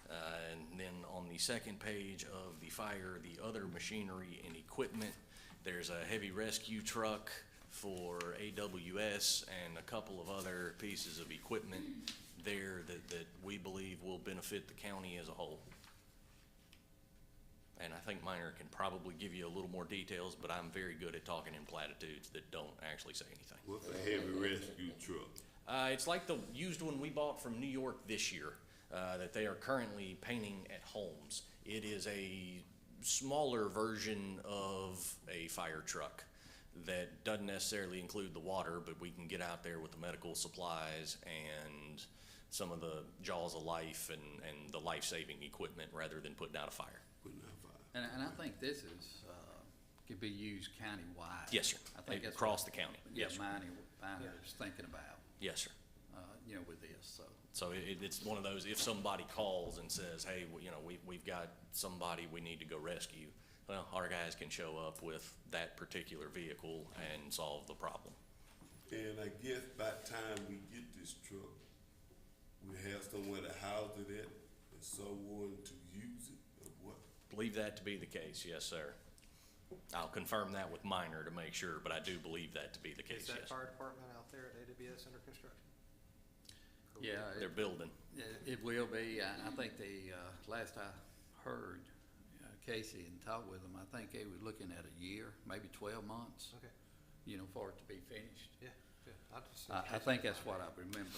And then on the second page of the fire, the other machinery and equipment, there's a heavy rescue truck for AWS and a couple of other pieces of equipment there that we believe will benefit the county as a whole. And I think Minor can probably give you a little more details, but I'm very good at talking in platitudes that don't actually say anything. What's a heavy rescue truck? It's like the used one we bought from New York this year, that they are currently painting at homes. It is a smaller version of a fire truck that doesn't necessarily include the water, but we can get out there with the medical supplies and some of the jaws of life and the life-saving equipment rather than putting out a fire. Putting out fire. And I think this is, could be used countywide. Yes, sir. I think that's Across what- the county. Yeah, Yes, sir. Minor is thinking about, Yes, sir. you know, with this, so. So it's one of those, if somebody calls and says, hey, you know, we've got somebody we need to go rescue, well, our guys can show up with that particular vehicle and solve the problem. And I guess by the time we get this truck, we have somewhere to house it at and someone to use it or what? Believe that to be the case, yes, sir. I'll confirm that with Minor to make sure, but I do believe that to be the case, Is that yes. fire department out there at AWS under construction? Yeah, They're building. it will be. I think the, last I heard, Casey and talked with them, I think they were looking at a year, maybe 12 months, Okay, you know, for it to be finished. yeah, yeah. I think that's what I remember.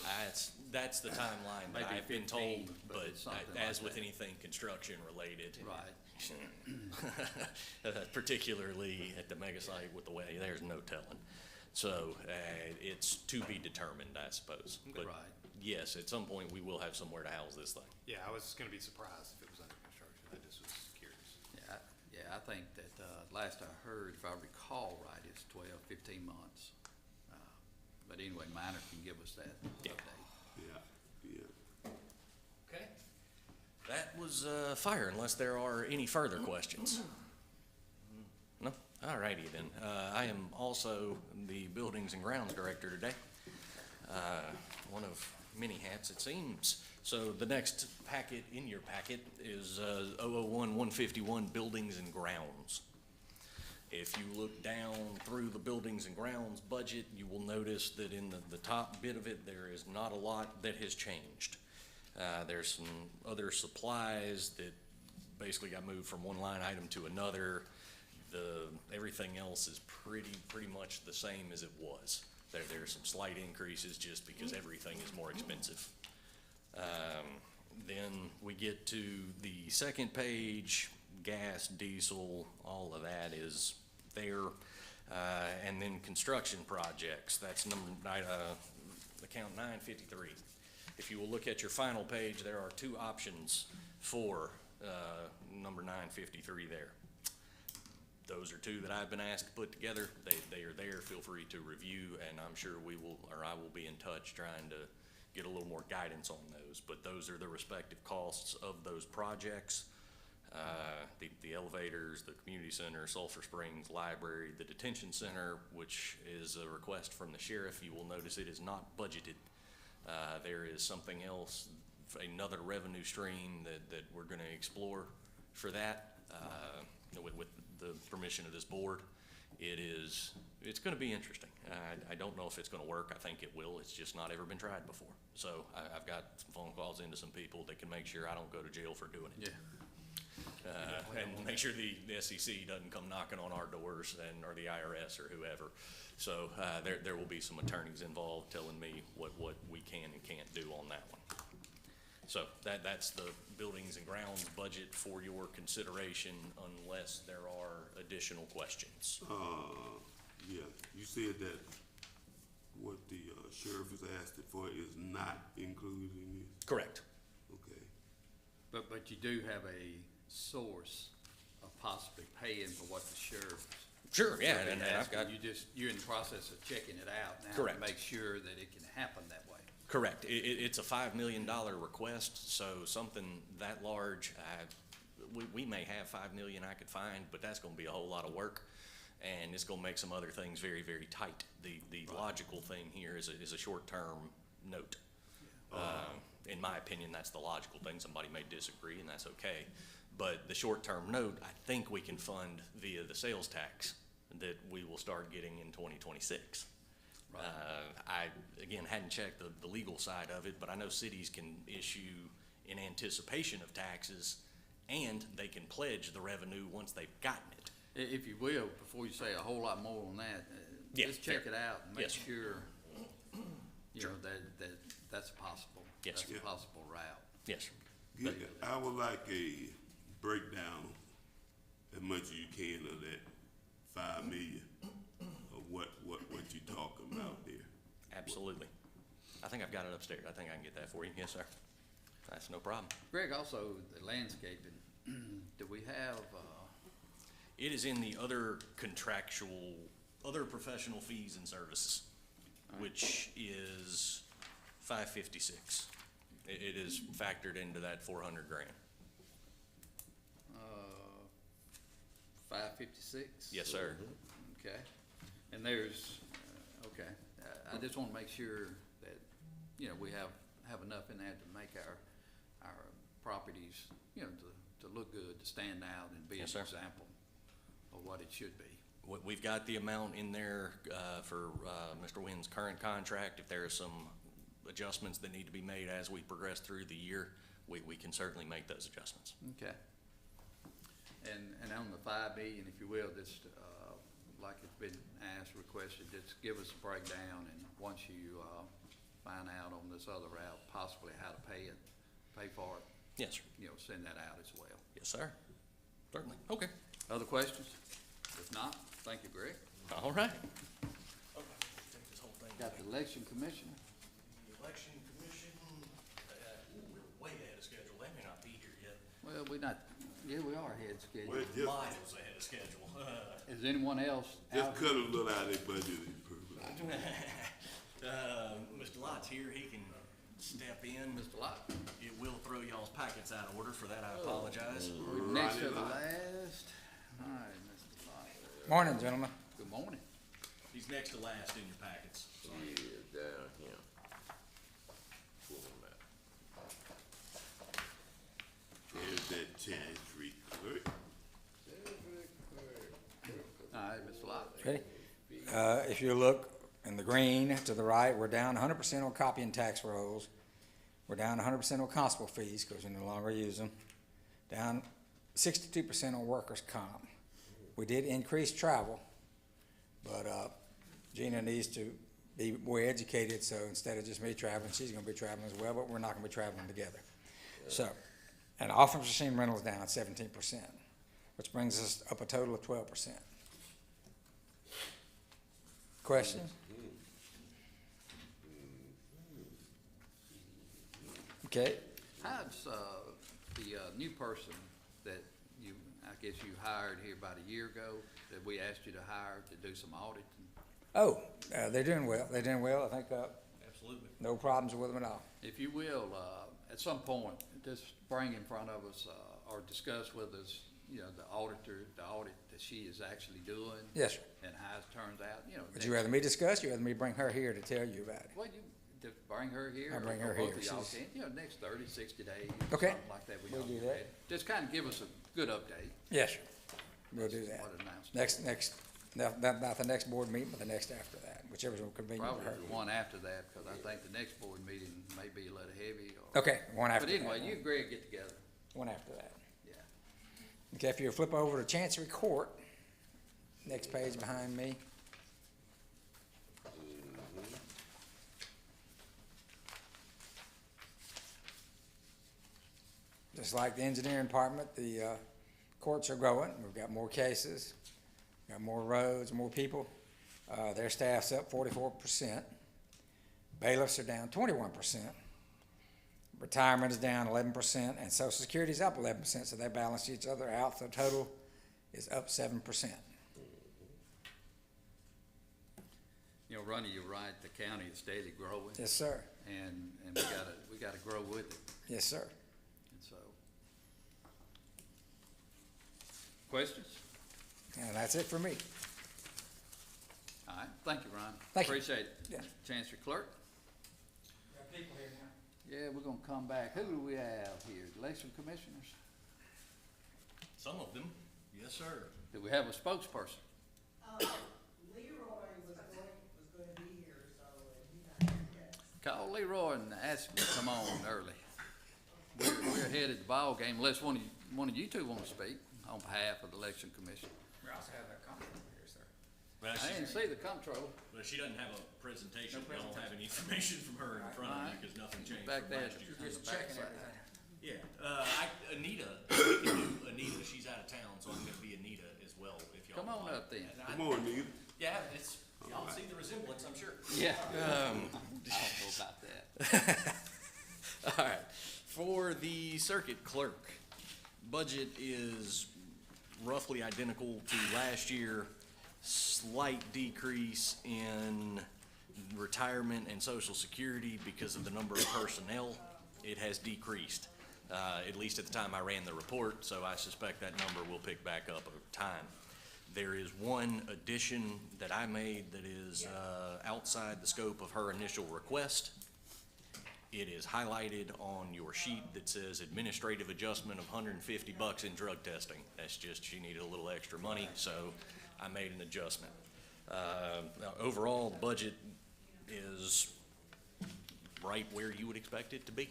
That's the timeline that Maybe I've been 15, told, but but it's something as like with that. anything construction related. Right. Particularly at the mega site with the way, there's no telling. So, it's to be determined, I suppose. But Right. yes, at some point, we will have somewhere to house this thing. Yeah, I was gonna be surprised if it was under construction. I just was curious. Yeah, I think that, last I heard, if I recall right, it's 12, 15 months. But anyway, Minor can give us that Yeah. update. Yeah, yeah. Okay. That was, fire, unless there are any further questions. No? Alrighty then. I am also the Buildings and Grounds Director today. One of many hats, it seems. So the next packet in your packet is 001-151 Buildings and Grounds. If you look down through the Buildings and Grounds budget, you will notice that in the top bit of it, there is not a lot that has changed. There's some other supplies that basically got moved from one line item to another. Everything else is pretty much the same as it was. There's some slight increases just because everything is more expensive. Then we get to the second page, gas, diesel, all of that is there. And then construction projects, that's account 953. If you will look at your final page, there are two options for number 953 there. Those are two that I've been asked to put together. They are there. Feel free to review, and I'm sure I will be in touch trying to get a little more guidance on those. But those are the respective costs of those projects. The elevators, the community center, Sulphur Springs Library, the detention center, which is a request from the sheriff. You will notice it is not budgeted. There is something else, another revenue stream that we're gonna explore for that, with the permission of this board. It's gonna be interesting. I don't know if it's gonna work. I think it will. It's just not ever been tried before. So I've got some phone calls into some people that can make sure I don't go to jail for doing it. Yeah. And make sure the SEC doesn't come knocking on our doors or the IRS or whoever. So, there will be some attorneys involved telling me what we can and can't do on that one. So that's the buildings and grounds budget for your consideration unless there are additional questions. Yeah, you said that what the sheriff is asking for is not included in this? Correct. Okay. But you do have a source of possibly paying for what the sheriff. Sure, yeah, and I've got. You're in the process of checking it out now. Correct. To make sure that it can happen that way. Correct. It's a $5 million request, so something that large, we may have $5 million I could find, but that's gonna be a whole lot of work, and it's gonna make some other things very, very tight. The logical thing here is a short-term note. In my opinion, that's the logical thing. Somebody may disagree, and that's okay. But the short-term note, I think we can fund via the sales tax that we will start getting in 2026. Right. I, again, hadn't checked the legal side of it, but I know cities can issue in anticipation of taxes, and they can pledge the revenue once they've gotten it. If you will, before you say a whole lot more on that, Yeah, just check fair. it out and make Yes, sir. sure, you Sure. know, that's possible. Yes, That's sir. a possible route. Yes, sir. Yeah, I would like a breakdown as much as you can of that 5 million of what you talking about there. Absolutely. I think I've got it upstairs. I think I can get that for you. Yes, sir. That's no problem. Greg, also the landscaping, do we have, It is in the other contractual, other professional fees and services, which is 556. It is factored into that 400 grand. 556? Yes, sir. Okay, and there's, okay, I just wanna make sure that, you know, we have enough in there to make our properties, you know, to look good, to stand out and be an Yes, sir. example of what it should be. We've got the amount in there for Mr. Wynn's current contract. If there are some adjustments that need to be made as we progress through the year, we can certainly make those adjustments. Okay. And on the 5 million, if you will, just, like it's been asked, requested, just give us a breakdown, and once you, find out on this other route, possibly how to pay for it, Yes, sir. you know, send that out as well. Yes, sir. Certainly. Okay. Other questions? If not, thank you, Greg. All right. Got the election commissioner. Election Commission, we're way ahead of schedule. They may not be here yet. Well, we are ahead of schedule. Well, just Miles ahead of schedule. Is anyone else out? cut a little out of their budget. Mr. Lott's here. He can step in. Mr. Lott, It will throw y'all's packets out of order. For that, I apologize. we're next to the last. All right, Mr. Lott. Morning, gentlemen. Good morning. He's next to last in your packets. There's that chancery clerk. All right, Mr. Lott. Ready? If you look in the green to the right, we're down 100% on copy and tax rolls. We're down 100% on constable fees because we no longer use them. Down 62% on workers' comp. We did increase travel, but Gina needs to be more educated, so instead of just me traveling, she's gonna be traveling as well, but we're not gonna be traveling together. So, and office machine rentals down 17%, which brings us up a total of 12%. Questions? Okay, How's, the, new person that you, I guess you hired here about a year ago, that we asked you to hire to do some auditing? they're doing well, I think, Absolutely. no problems with them at all. If you will, at some point, just bring in front of us, or discuss with us, you know, the auditor, the audit that she is actually doing. Yes, sir. And how it turns out, you know. Would you rather me discuss, or you rather me bring her here to tell you about it? Well, you, to bring her here. I'll bring or her both here. of y'all She's- can, you know, next 30, 60 days. Okay. Something like that. We'll all do get that. ready. Just kind of give us a good update. Yes, sir. We'll do that. What announcement. Not the next board meeting, but the next after that, whichever's more convenient for Probably her. the one after that, because I think the next board meeting may be a little heavy or. Okay, one after But that. anyway, you and Greg get together. One after that. Yeah. Okay, if you flip over to Chancery Court, next page behind me. Just like the engineering department, the courts are growing. We've got more cases, got more roads, more people. Their staff's up 44%. Bailiffs are down 21%. Retirement is down 11%, and Social Security's up 11%, so they balance each other out. So total is up 7%. You know, Ronnie, you're right, the county is steadily growing. Yes, sir. And we gotta grow with it, Yes, sir. and so. Questions? And that's it for me. All right, thank you, Ron. Thank you. Appreciate it. Yeah. Chancery Clerk? Yeah, we're gonna come back. Who do we have here? Election commissioners? Some of them, yes, sir. Do we have a spokesperson? Leroy was gonna be here, so he's not here yet. Call Leroy and ask him to come on early. We're ahead of the ball game unless one of you two want to speak on behalf of the election commission. We also have that comment here, sir. But I didn't see the comptroller. But she doesn't have a presentation, we don't have any information from her in front of you, because nothing changed Back from there. last year. Just checking everything. Yeah, Anita, we can do Anita, she's out of town, so I'm gonna be Anita as well, if y'all Come on like. up then. Come on, nigga. Yeah, y'all see the resemblance, I'm sure. Yeah. I don't know about that. All right, for the circuit clerk, budget is roughly identical to last year. Slight decrease in retirement and social security because of the number of personnel. It has decreased, at least at the time I ran the report, so I suspect that number will pick back up over time. There is one addition that I made that is outside the scope of her initial request. It is highlighted on your sheet that says administrative adjustment of $150 in drug testing. That's just, she needed a little extra money, so I made an adjustment. Now, overall, the budget is right where you would expect it to be.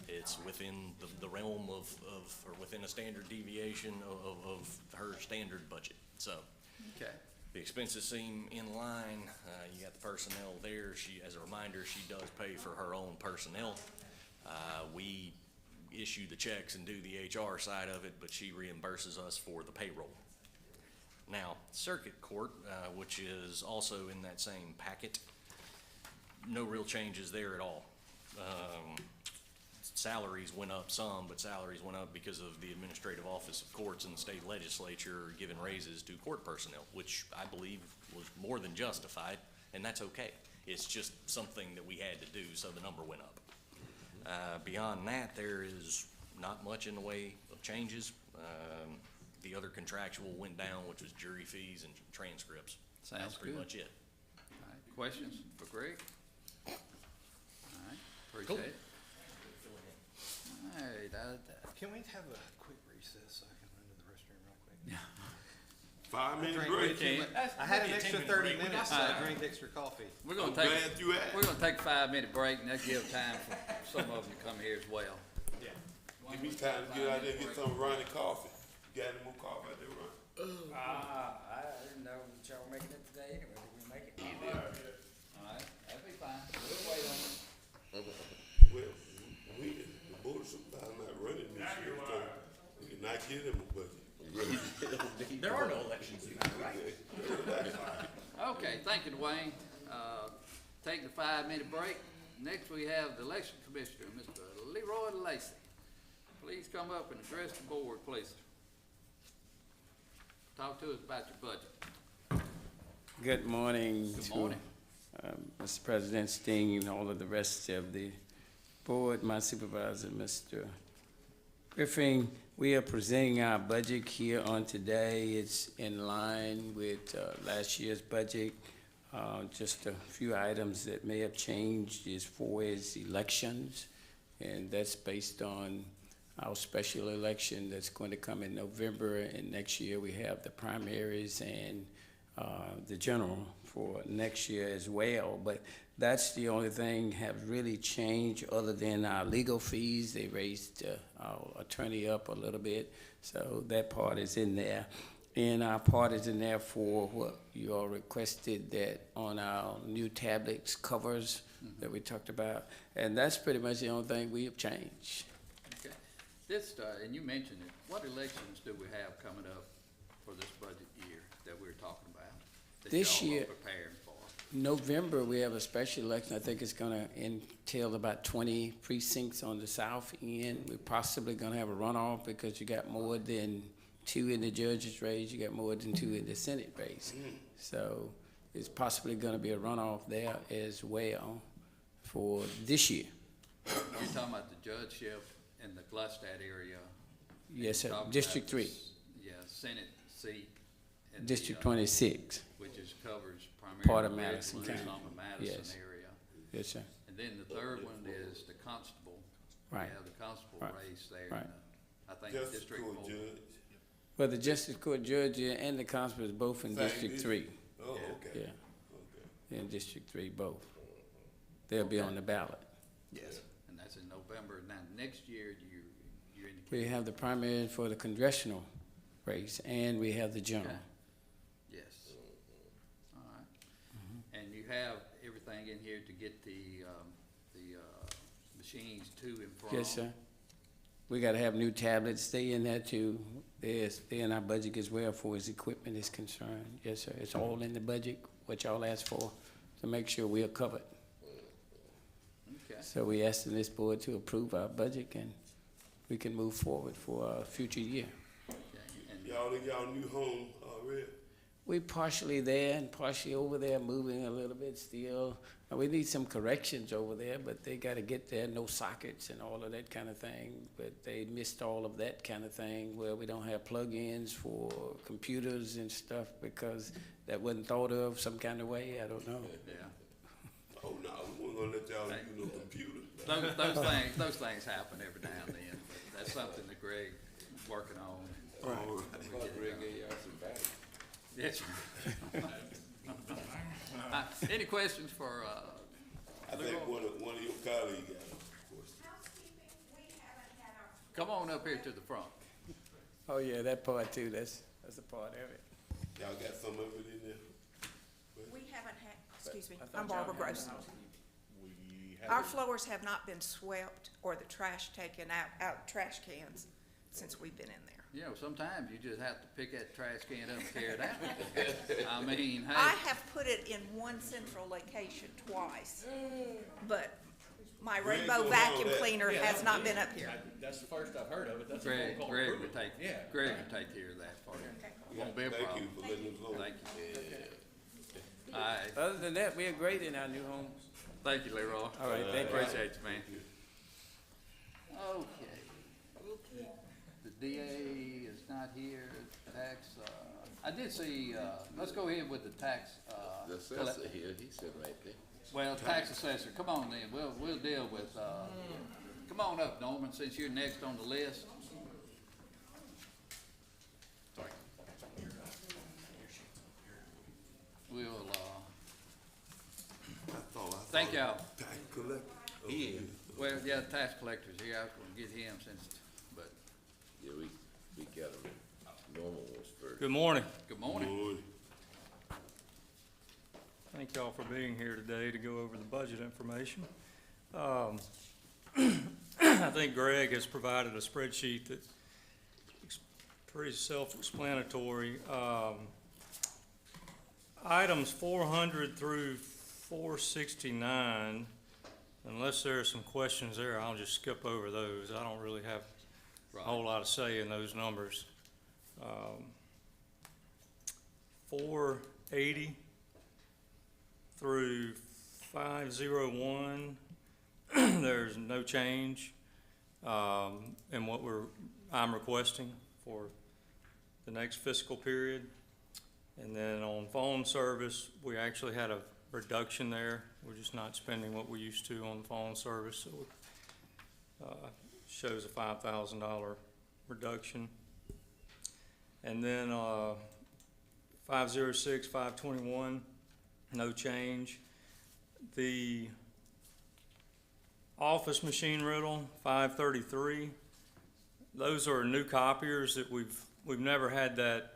It's within the realm of, or within a standard deviation of her standard budget, so. Okay. The expenses seem in line. You got the personnel there. As a reminder, she does pay for her own personnel. We issue the checks and do the HR side of it, but she reimburses us for the payroll. Now, circuit court, which is also in that same packet, no real changes there at all. Salaries went up some, but salaries went up because of the administrative office of courts and the state legislature giving raises to court personnel, which I believe was more than justified, and that's okay. It's just something that we had to do, so the number went up. Beyond that, there is not much in the way of changes. The other contractual went down, which was jury fees and transcripts. Sounds That's pretty good. much it. All right, questions for Greg? All right, appreciate it. All right, Can we have a quick recess so I can run to the restroom real quick? 5 minute Drink break. I had an Maybe a extra 10-minute 30 break. We got minutes, so time. I drank extra coffee. we're I'm gonna take, glad you asked. we're gonna take a 5-minute break and that give time for some of them to come here as well. Give me time to get out there and get some Ronnie coffee. You got any more coffee out there, Ron? I didn't know that y'all were making it today anyway. Did we make it? All right. There are no elections in that, right? Okay, thank you, Dwayne. Take the 5-minute break. Next, we have the election commissioner, Mr. Leroy Lacy. Please come up and address the board, please. Talk to us about your budget. Good morning. Good morning. Mr. President Sting and all of the rest of the board, my supervisor, Mr. Griffin. We are presenting our budget here on today. It's in line with last year's budget. Just a few items that may have changed as far as elections, and that's based on our special election that's going to come in November, and next year we have the primaries and the general for next year as well. But that's the only thing have really changed other than our legal fees. They raised our attorney up a little bit, so that part is in there. And our part is in there for what you all requested, that on our new tablets covers that we talked about. And that's pretty much the only thing we have changed. Okay. This, and you mentioned it, what elections do we have coming up for this budget year that we're talking about? That This y'all are year- preparing for? November, we have a special election. I think it's gonna entail about 20 precincts on the south end. We're possibly gonna have a runoff because you got more than 2 in the judge's race, you got more than 2 in the Senate race. So it's possibly gonna be a runoff there as well for this year. You're talking about the judgeship in the Gluckstadt area? Yes, You're sir. talking District about 3, Yeah, Senate seat. in the, District 26. Which is covers primarily. Part of Madison Ridgeland, County. some of Madison Yes. area. Yes, sir. And then the third one is the constable. Right. We have the constable Right. race there. Right. I think Justice District Court 4. judge. Well, the Justice Court judge and the constable is both in Same District district? 3. Oh, Yeah. okay. Yeah, Okay. in District 3, both. They'll be on the ballot. Yes. And that's in November. Now, next year, you indicate. We have the primary for the congressional race, and we have the general. Okay. Yes. All right. And you have everything in here to get the machines to and from? Yes, sir. We gotta have new tablets, stay in there too. Stay in our budget as well for as equipment is concerned. Yes, sir. It's all in the budget, what y'all asked for, to make sure we are covered. Okay. So we asking this board to approve our budget, and we can move forward for a future year. Okay. And Y'all in y'all new home already? We partially there and partially over there, moving a little bit still. We need some corrections over there, but they gotta get there, no sockets and all of that kind of thing. But they missed all of that kind of thing, where we don't have plug-ins for computers and stuff, because that wasn't thought of some kind of way, I don't know. Yeah. Oh, no, we weren't gonna let y'all use no computer. Those things happen every now and then, but that's something that Greg's working on. Oh, Yes. Any questions for, I think one of your colleagues got a question. Housekeeping, we haven't had our, come on up here to the front. Oh, yeah, that part too, that's a part of it. Y'all got some of it in there? we haven't had, excuse me, I thought I'm Barbara y'all had Gross. We Our have, floors have not been swept or the trash taken out trash cans since we've been in there. You know, sometimes you just have to pick that trash can up and tear it out. I mean, hey. I have put it in one central location twice, but my Greg rainbow goes vacuum on that. cleaner has not been up here. that's the first I've heard of it, that's a Greg, phone call. Greg approval. would take, Yeah. Greg would take care of that for you. Won't be a Thank problem. you for letting us know. Thank you. All right, Other than that, we are great in our new home. thank you, Leroy. All right, thank you. Appreciate you, man. Okay. The DA is not here, tax, I did see, let's go ahead with the tax, The assessor here, he said right there. well, tax assessor, come on then, we'll deal with, come on up, Norman, since you're next on the list. We'll, thank y'all. Tax collector. He is. Well, yeah, the tax collector's here, I was gonna get him since, but, Yeah, we got him. Normal was first. Good morning. good morning. Lord. Thank y'all for being here today to go over the budget information. I think Greg has provided a spreadsheet that pretty self-explanatory. Items 400 through 469, unless there are some questions there, I'll just skip over those. I don't really have a whole lot of say in those numbers. 480 through 501, there's no change in what I'm requesting for the next fiscal period. And then on phone service, we actually had a reduction there. We're just not spending what we used to on phone service, so it shows a $5,000 reduction. And then 506, 521, no change. The office machine rental, 533, those are new copiers that we've never had that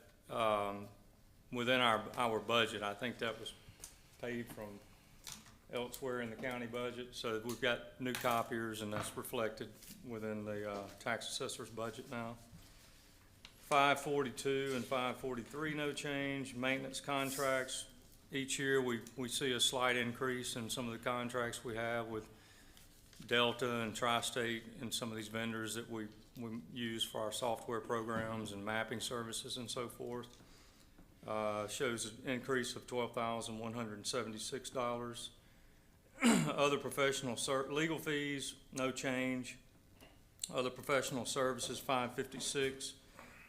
within our budget. I think that was paid from elsewhere in the county budget. So we've got new copiers, and that's reflected within the tax assessor's budget now. 542 and 543, no change. Maintenance contracts, each year we see a slight increase in some of the contracts we have with Delta and Tri-State and some of these vendors that we use for our software programs and mapping services and so forth. Shows an increase of $12,176. Other professional legal fees, no change. Other professional services, $556.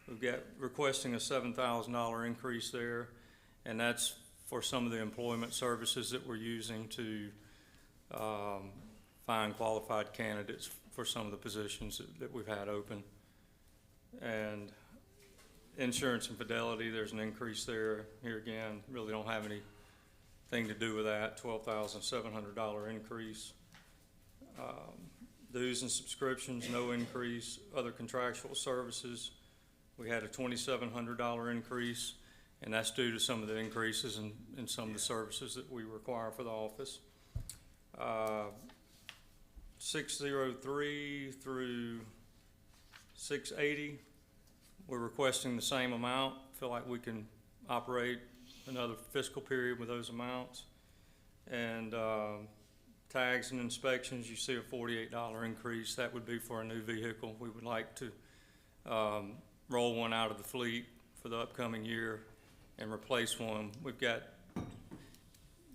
We've got requesting a $7,000 increase there, and that's for some of the employment services that we're using to find qualified candidates for some of the positions that we've had open. And insurance and fidelity, there's an increase there. Here again, really don't have anything to do with that, $12,700 increase. Dues and subscriptions, no increase. Other contractual services, we had a $2,700 increase, and that's due to some of the increases in some of the services that we require for the office. 603 through 680, we're requesting the same amount. Feel like we can operate another fiscal period with those amounts. And tags and inspections, you see a $48 increase. That would be for a new vehicle. We would like to roll one out of the fleet for the upcoming year and replace one. We've got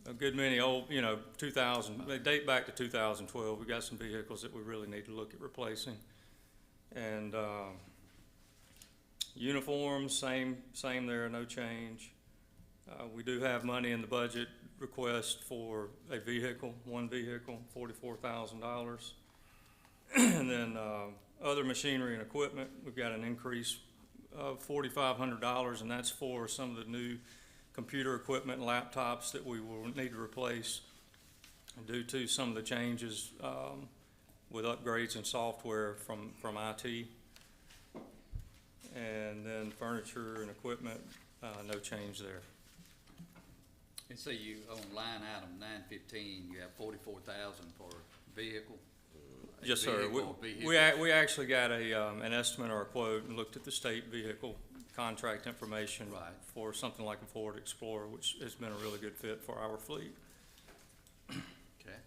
a good many old, 2000, they date back to 2012. We've got some vehicles that we really need to look at replacing. And uniforms, same there, no change. We do have money in the budget request for a vehicle, one vehicle, $44,000. And then other machinery and equipment, we've got an increase of $4,500, and that's for some of the new computer equipment and laptops that we will need to replace due to some of the changes with upgrades in software from IT. And then furniture and equipment, no change there. And so you, on line item 915, you have 44,000 for vehicle? Yes, sir. Vehicle. We actually got an estimate or a quote and looked at the state vehicle contract information for something like a Ford Explorer, which has been a really good fit for our fleet. Okay.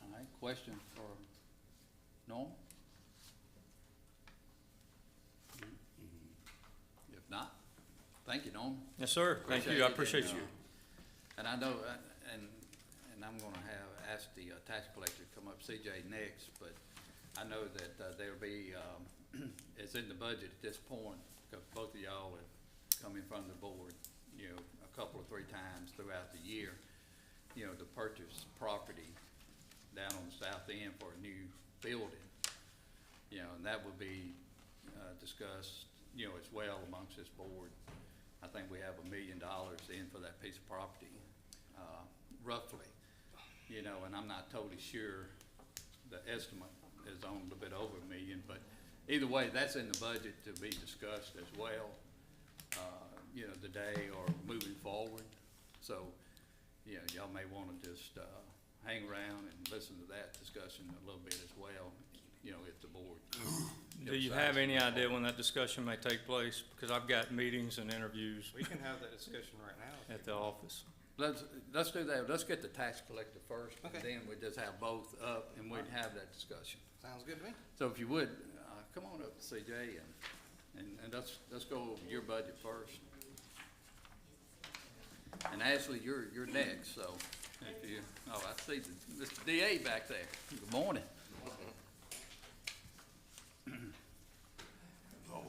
All right, question for Norm? If not, thank you, Norm. Yes, sir. Thank you. I appreciate you. And I know, and I'm gonna ask the tax collector to come up, CJ, next, but I know that there'll be, it's in the budget at this point, because both of y'all have come in front of the board, a couple or three times throughout the year, to purchase property down on the south end for a new building. And that will be discussed, as well amongst this board. I think we have $1 million in for that piece of property, roughly. And I'm not totally sure the estimate is on a little bit over $1 million, but either way, that's in the budget to be discussed as well, today or moving forward. So, y'all may want to just hang around and listen to that discussion a little bit as well. you know, if the board. Do you have any idea when that discussion may take place? Because I've got meetings and interviews We can have that discussion right now. at the office. Let's do that. Let's get the tax collector first, and Okay. then we just have both up, and we'd have that discussion. Sounds good to me. So if you would, come on up, CJ, and let's go over your budget first. And Ashley, you're next, so if you, oh, I see Mr. DA back there. Good morning. All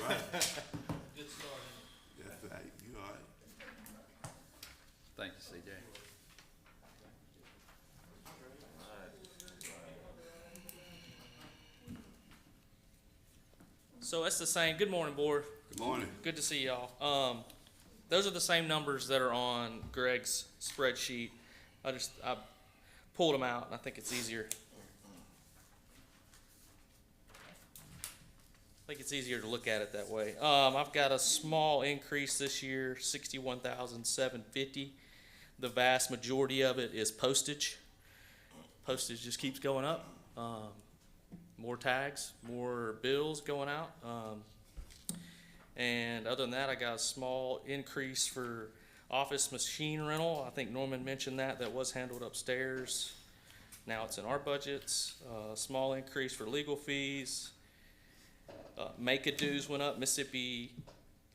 right. Good start. That's right, you all right? Thank you, CJ. So it's the same. Good morning, board. Good morning. Good to see y'all. Those are the same numbers that are on Greg's spreadsheet. I pulled them out, and I think it's easier. I think it's easier to look at it that way. I've got a small increase this year, $61,750. The vast majority of it is postage. Postage just keeps going up. More tags, more bills going out. And other than that, I got a small increase for office machine rental. I think Norman mentioned that was handled upstairs. Now it's in our budgets. Small increase for legal fees. MACA dues went up. Mississippi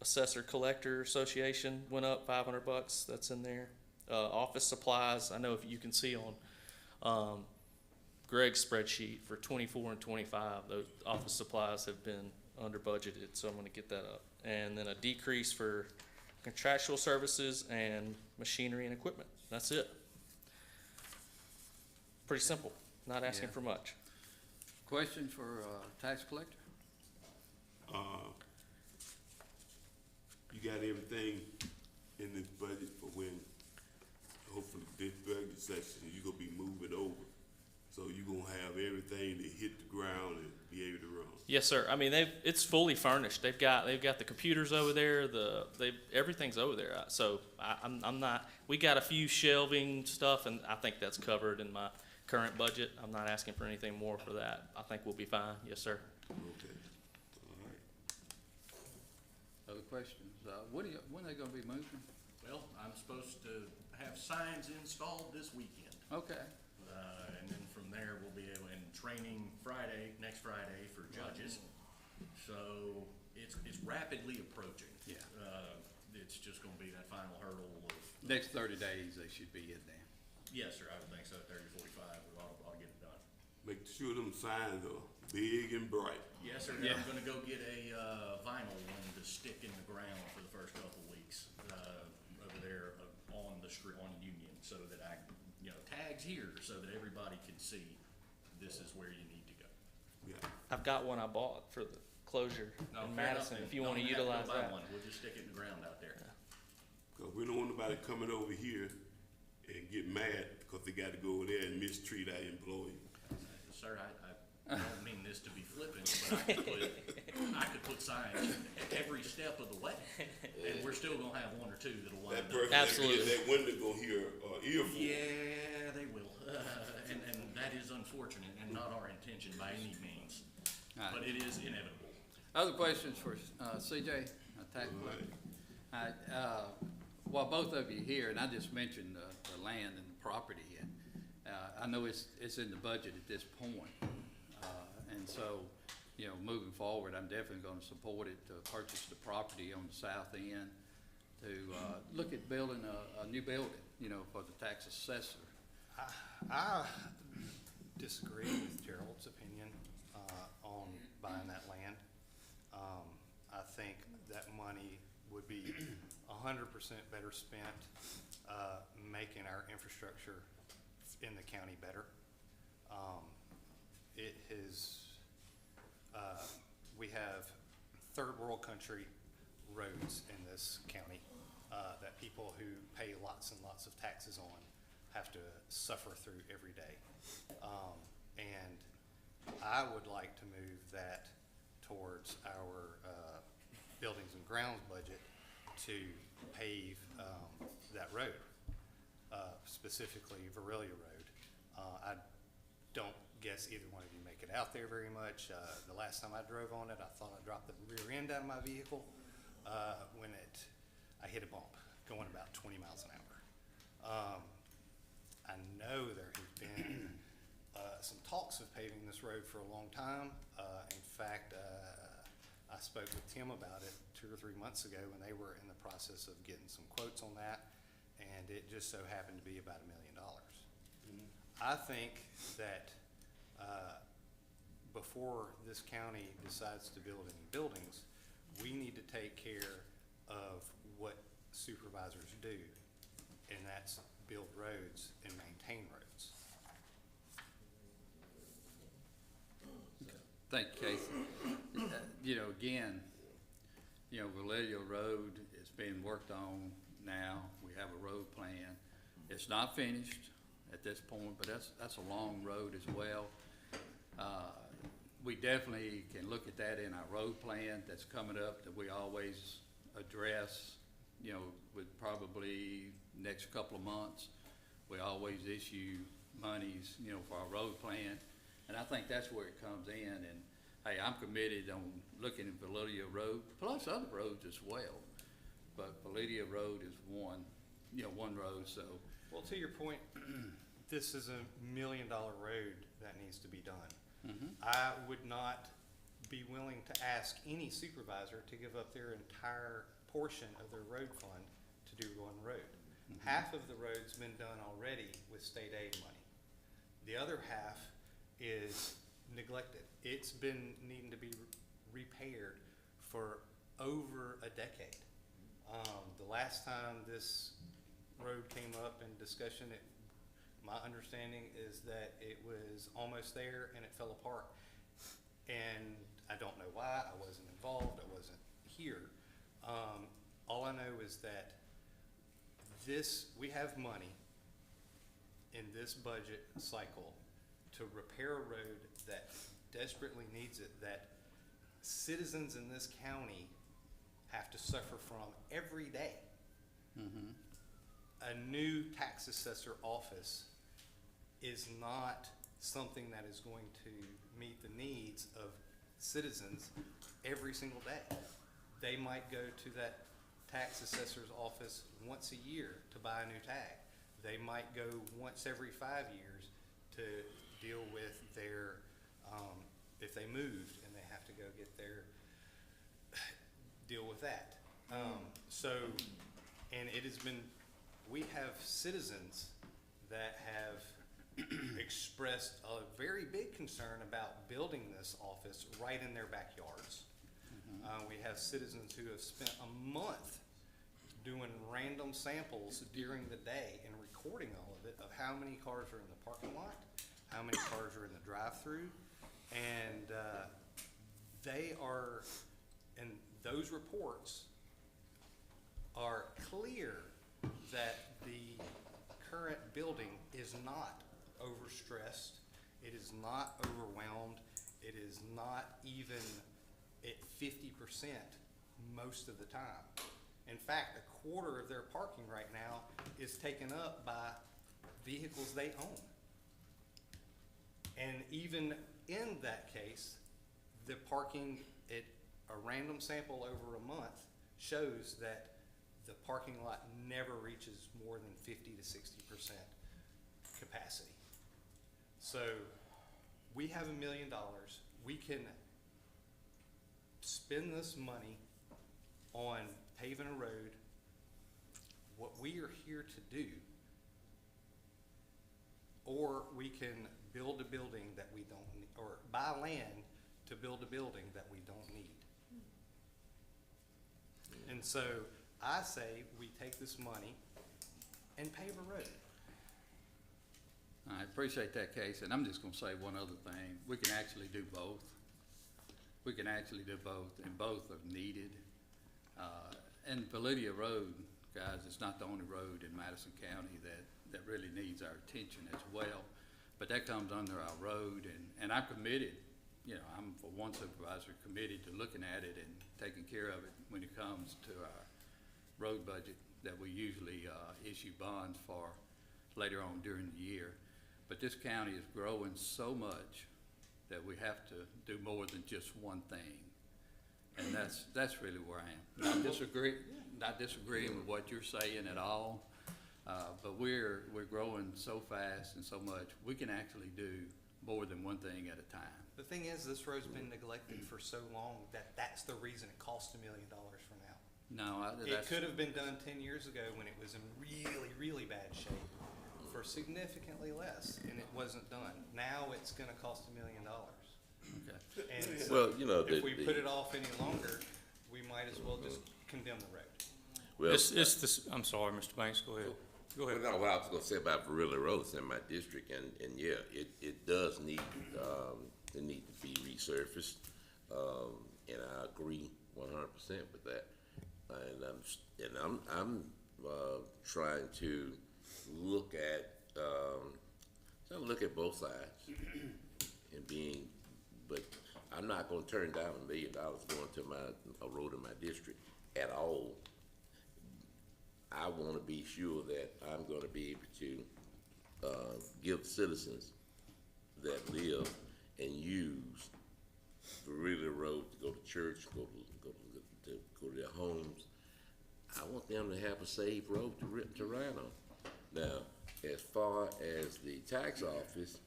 Assessor Collector Association went up $500. That's in there. Office supplies, I know if you can see on Greg's spreadsheet for 24 and 25, those office supplies have been under budgeted, so I'm going to get that up. And then a decrease for contractual services and machinery and equipment. That's it. Pretty simple. Not asking Yeah. for much. Question for tax collector? You got everything in this budget for when, hopefully this budget session, you're gonna be moving over. So you're gonna have everything to hit the ground and be able to run. Yes, sir. I mean, it's fully furnished. They've got the computers over there. Everything's over there. So I'm not. We got a few shelving stuff, and I think that's covered in my current budget. I'm not asking for anything more for that. I think we'll be fine. Yes, sir. Okay, all right. Other questions? When are they gonna be moving? Well, I'm supposed to have signs installed this weekend. Okay. And then from there, we'll be able, and training next Friday for judges. So it's rapidly approaching. Yeah. It's just gonna be that final hurdle of. Next 30 days, they should be in there. Yes, sir, I would think so, 30, 45, we ought to get it done. Make sure them signs are big and bright. Yes, sir, Yeah. I'm gonna go get a vinyl one to stick in the ground for the first couple of weeks, over there on the street, on Union, so that tags here, so that everybody can see this is where you need to go. Yeah. I've got one I bought for the closure No, in fair Madison. enough. If you Don't want to have go utilize buy that. one. We'll just stick it in the ground out there. Cause we don't want nobody coming over here and get mad because they gotta go over there and mistreat our employees. Sir, I don't mean this to be flippant, but I could put signs every step of the way, and we're still gonna have one or two that'll wind That up. person Absolutely. that window gonna hear, earful. Yeah, they will, and that is unfortunate and not our intention by any means, All right. but it is inevitable. Other questions for CJ, tax collector? All right, while both of you here, and I just mentioned the land and the property, and I know it's in the budget at this point. And so, moving forward, I'm definitely gonna support it to purchase the property on the south end to look at building a new building, for the tax assessor. I disagree with Gerald's opinion on buying that land. I think that money would be 100% better spent making our infrastructure in the county better. We have third world country roads in this county that people who pay lots and lots of taxes on have to suffer through every day. And I would like to move that towards our buildings and grounds budget to pave that road, specifically Verrelia Road. I don't guess either one of you make it out there very much. The last time I drove on it, I thought I dropped the rear end out of my vehicle, when I hit a bump going about 20 miles an hour. I know there has been, some talks of paving this road for a long time. In fact, I spoke with Tim about it 2 or 3 months ago when they were in the process of getting some quotes on that, and it just so happened to be about $1 million. I think that before this county decides to build any buildings, we need to take care of what supervisors do, and that's build roads and maintain roads. Thank you, Casey. You know, again, you know, Vallejo Road is being worked on now. We have a road plan. It's not finished at this point, but that's a long road as well. We definitely can look at that in our road plan that's coming up that we always address, you know, with probably next couple of months. We always issue monies, you know, for our road plan. And I think that's where it comes in. And hey, I'm committed on looking at Vallejo Road, plus other roads as well. But Vallejo Road is one road, so. Well, to your point, this is $1 million road that needs to be done. I would not be willing to ask any supervisor to give up their entire portion of their road fund to do one road. Half of the road's been done already with state aid money. The other half is neglected. It's been needing to be repaired for over a decade. The last time this road came up in discussion, my understanding is that it was almost there and it fell apart. And I don't know why. I wasn't involved. I wasn't here. All I know is that we have money in this budget cycle to repair a road that desperately needs it, that citizens in this county have to suffer from every day. A new tax assessor office is not something that is going to meet the needs of citizens every single day. They might go to that tax assessor's office once a year to buy a new tag. They might go once every 5 years to deal with their, if they moved and they have to go get deal with that. And it has been, we have citizens that have expressed a very big concern about building this office right in their backyards. We have citizens who have spent a month doing random samples during the day and recording all of it, of how many cars are in the parking lot, how many cars are in the drive-through, and and those reports are clear that the current building is not overstressed, it is not overwhelmed, it is not even at 50% most of the time. In fact, a quarter of their parking right now is taken up by vehicles they own. And even in that case, the parking at a random sample over a month shows that the parking lot never reaches more than 50 to 60% capacity. So we have $1 million. We can spend this money on paving a road. What we are here to do, or we can build a building that we don't need, or buy land to build a building that we don't need. And so I say we take this money and pave a road. I appreciate that, Casey, and I'm just gonna say one other thing. We can actually do both. We can actually do both, and both are needed. And Vallejo Road, guys, it's not the only road in Madison County that really needs our attention as well. But that comes under our road, and I'm committed, I'm for one supervisor committed to looking at it and taking care of it when it comes to our road budget that we usually issue bonds for later on during the year. But this county is growing so much that we have to do more than just one thing. And that's really where I am. Not disagreeing with what you're saying at all, but we're growing so fast and so much, we can actually do more than one thing at a time. The thing is, this road's been neglected for so long that that's the reason it cost $1 million for now. No, It could have been done 10 years ago when it was in really, really bad shape for significantly less, and it wasn't done. Now it's gonna cost $1 million. Okay. And so Well, you know, if we put it off any longer, we might as well just condemn the road. Well, I'm sorry, Mr. Banks, go ahead. Go ahead. Well, no, what I was gonna say about Verrilli Road, it's in my district, and yeah, it does need, it need to be resurfaced. And I agree 100% with that. And I'm trying to look at, both sides and but I'm not gonna turn down $1 million going to a road in my district at all. I wanna be sure that I'm gonna be able to, give citizens that live and use Verrilli Road to go to church, go to their homes. I want them to have a safe road to ride on. Now, as far as the tax office,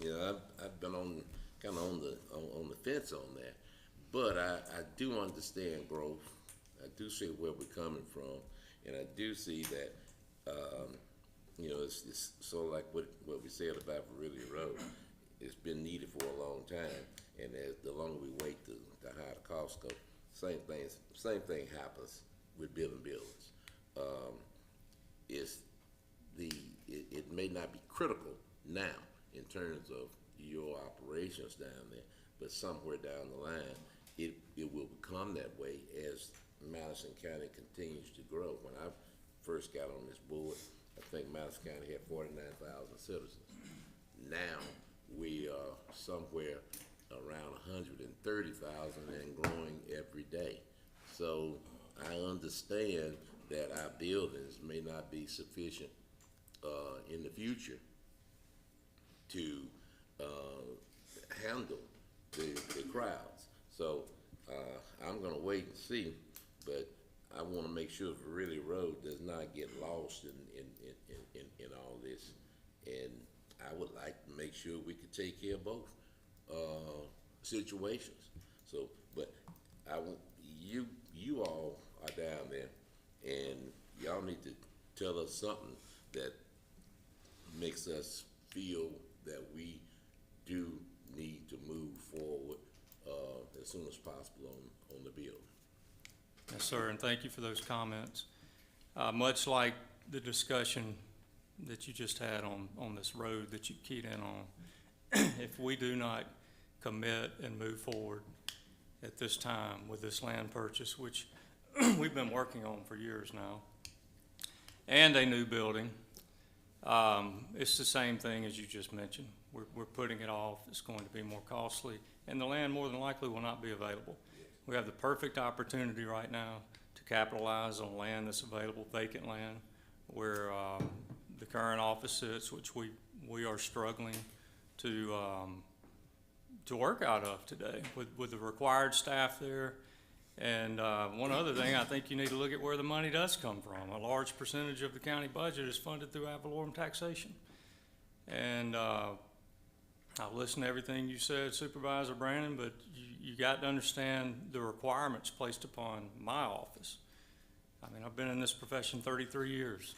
you know, I've been on the fence on that, but I do understand growth. I do see where we're coming from, and I do see that, you know, it's sort of like what we said about Verrilli Road. It's been needed for a long time, and the longer we wait, the higher the costs go. Same thing happens with building buildings. It may not be critical now in terms of your operations down there, but somewhere down the line, it will become that way as Madison County continues to grow. When I first got on this board, I think Madison County had 49,000 citizens. Now we are somewhere around 130,000 and growing every day. So I understand that our buildings may not be sufficient in the future to handle the crowds. So I'm gonna wait and see, but I wanna make sure Verrilli Road does not get lost in all this. And I would like to make sure we could take care of both situations. So, but you all are down there, and y'all need to tell us something that makes us feel that we do need to move forward as soon as possible on the bill. Yes, sir, and thank you for those comments. Much like the discussion that you just had on this road that you keyed in on, if we do not commit and move forward at this time with this land purchase, which we've been working on for years now, and a new building, it's the same thing as you just mentioned. We're putting it off. It's going to be more costly, and the land more than likely will not be available. We have the perfect opportunity right now to capitalize on land that's available, vacant land, where the current office sits, which we are struggling to work out of today with the required staff there. And one other thing, I think you need to look at where the money does come from. A large percentage of the county budget is funded through ad valorem taxation. And I've listened to everything you said, Supervisor Brandon, but you got to understand the requirements placed upon my office. I mean, I've been in this profession 33 years.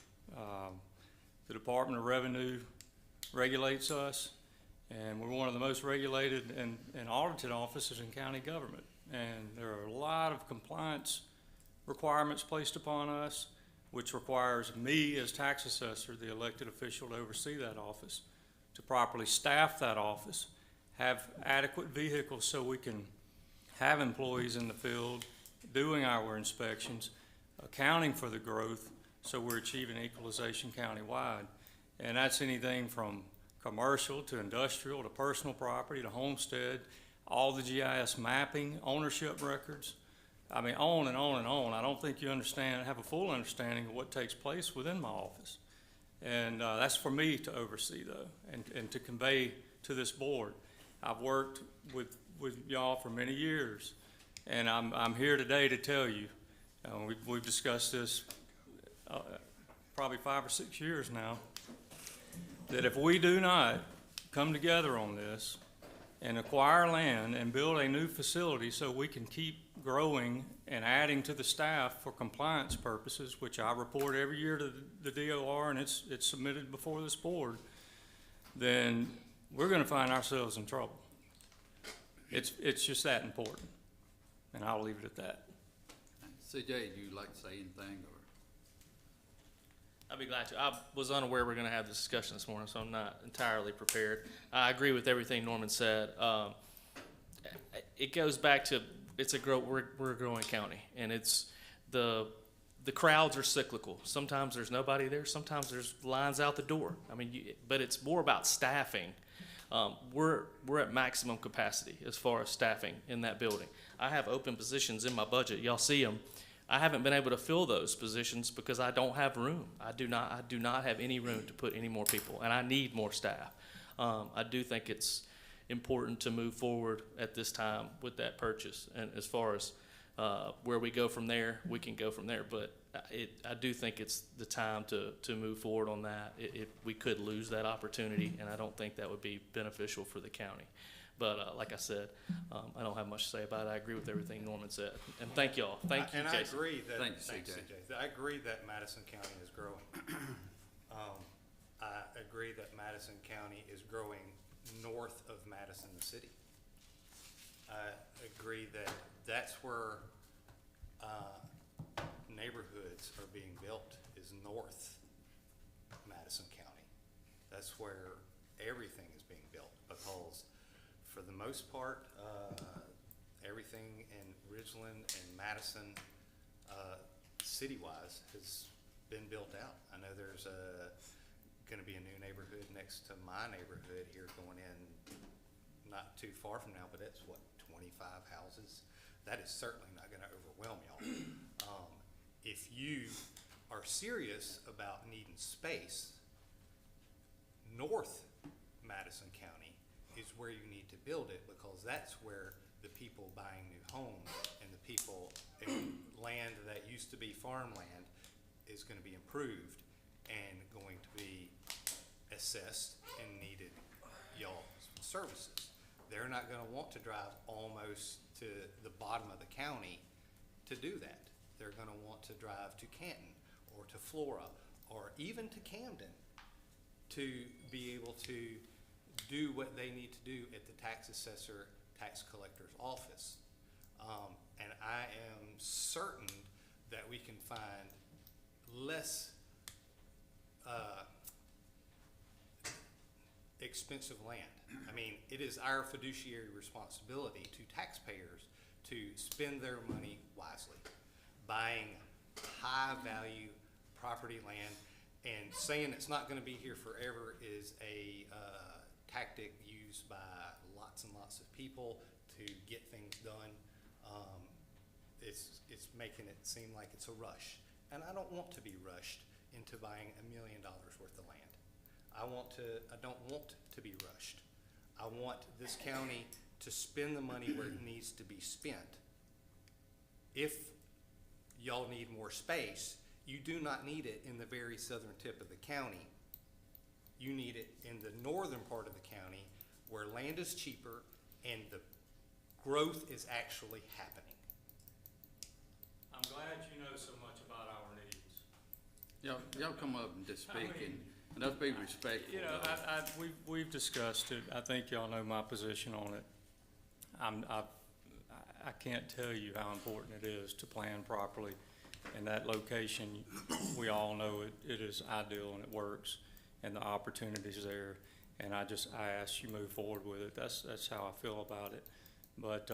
The Department of Revenue regulates us, and we're one of the most regulated and audited offices in county government. And there are a lot of compliance requirements placed upon us, which requires me as tax assessor, the elected official, to oversee that office, to properly staff that office, have adequate vehicles so we can have employees in the field doing our inspections, accounting for the growth, so we're achieving equalization countywide. And that's anything from commercial to industrial to personal property to homestead, all the GIS mapping, ownership records. I mean, on and on and on. I don't think you have a full understanding of what takes place within my office. And that's for me to oversee though, and to convey to this board. I've worked with y'all for many years, and I'm here today to tell you, we've discussed this probably 5 or 6 years now, that if we do not come together on this and acquire land and build a new facility so we can keep growing and adding to the staff for compliance purposes, which I report every year to the DOR and it's submitted before this board, then we're gonna find ourselves in trouble. It's just that important, and I'll leave it at that. CJ, do you like to say anything, or? I'd be glad to. I was unaware we're gonna have this discussion this morning, so I'm not entirely prepared. I agree with everything Norman said. It goes back to, we're a growing county, and it's the crowds are cyclical. Sometimes there's nobody there, sometimes there's lines out the door. I mean, but it's more about staffing. We're at maximum capacity as far as staffing in that building. I have open positions in my budget. Y'all see them. I haven't been able to fill those positions because I don't have room. I do not have any room to put any more people, and I need more staff. I do think it's important to move forward at this time with that purchase. And as far as where we go from there, we can go from there. But I do think it's the time to move forward on that. We could lose that opportunity, and I don't think that would be beneficial for the county. But like I said, I don't have much to say about it. I agree with everything Norman said. And thank y'all. Thank you, And Jason. I agree that, Thanks, thanks, CJ. CJ. I agree that Madison County is growing. I agree that Madison County is growing north of Madison, the city. I agree that that's where neighborhoods are being built, is north Madison County. That's where everything is being built, because for the most part, everything in Ridgeland and Madison, city-wise, has been built out. I know there's gonna be a new neighborhood next to my neighborhood here going in not too far from now, but it's what, 25 houses? That is certainly not gonna overwhelm y'all. If you are serious about needing space, north Madison County is where you need to build it, because that's where the people buying new homes and the people in land that used to be farmland is gonna be improved and going to be assessed and needed y'all's services. They're not gonna want to drive almost to the bottom of the county to do that. They're gonna want to drive to Canton or to Flora or even to Camden to be able to do what they need to do at the tax assessor, tax collector's office. And I am certain that we can find less expensive land. I mean, it is our fiduciary responsibility to taxpayers to spend their money wisely, buying high-value property land, and saying it's not gonna be here forever is a tactic used by lots and lots of people to get things done. It's making it seem like it's a rush, and I don't want to be rushed into buying $1 million worth of land. I don't want to be rushed. I want this county to spend the money where it needs to be spent. If y'all need more space, you do not need it in the very southern tip of the county. You need it in the northern part of the county where land is cheaper and the growth is actually happening. I'm glad you know so much about our needs. Y'all come up and just speak, and let's be respectful. You know, we've discussed it. I think y'all know my position on it. I can't tell you how important it is to plan properly. And that location, we all know it is ideal and it works, and the opportunity's there. And I ask you move forward with it. That's how I feel about it. But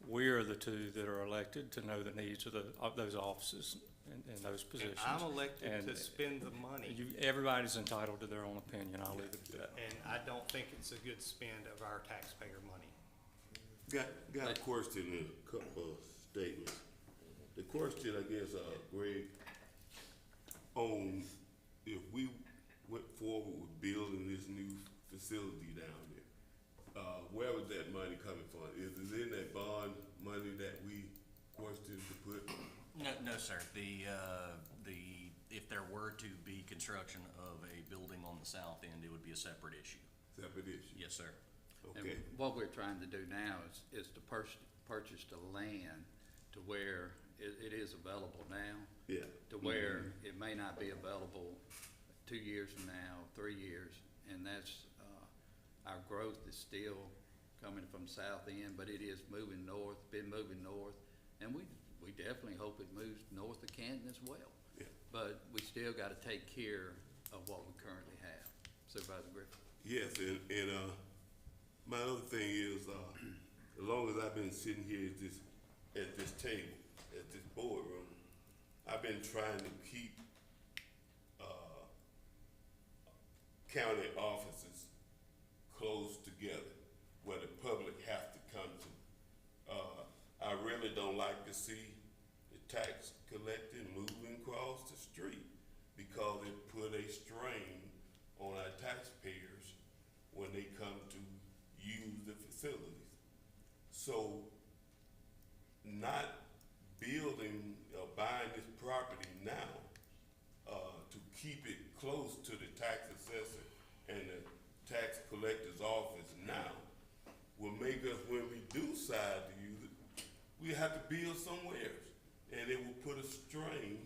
we are the two that are elected to know the needs of those offices and those positions. And I'm elected to spend the money. Everybody's entitled to their own opinion. I'll leave it at that. And I don't think it's a good spend of our taxpayer money. Got a question and a couple of statements. The question, I guess, Greg, on if we went forward with building this new facility down there, where was that money coming from? Is it in that bond money that we questioned to put? No, sir. If there were to be construction of a building on the south end, it would be a separate issue. Separate issue? Yes, sir. Okay. And what we're trying to do now is to purchase the land to where it is available now. Yeah. To where it may not be available 2 years from now, 3 years, and that's, our growth is still coming from south end, but it is moving north, been moving north, and we definitely hope it moves north of Canton as well. Yeah. But we still gotta take care of what we currently have. Supervisor Griffin? Yes, and my other thing is, as long as I've been sitting here at this table, at this boardroom, I've been trying to keep county offices close together where the public have to come to. I really don't like to see the tax collector moving across the street because it put a strain on our taxpayers when they come to use the facilities. So not building or buying this property now to keep it close to the tax assessor and the tax collector's office now will make us, when we do decide to use it, we have to build somewhere, and it will put a strain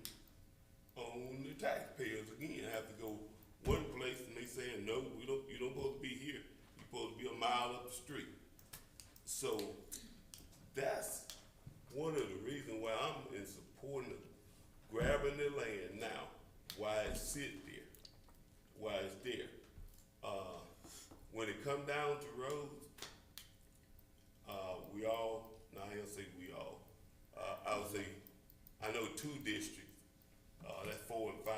on the taxpayers again. Have to go one place and they saying, no, you don't supposed to be here. You're supposed to be a mile up the street. So that's one of the reasons why I'm in support of grabbing the land now, why it sit there, why it's there. When it come down to roads, we all, now I ain't gonna say we all, I would say, I know 2 districts, that's 4 and 5,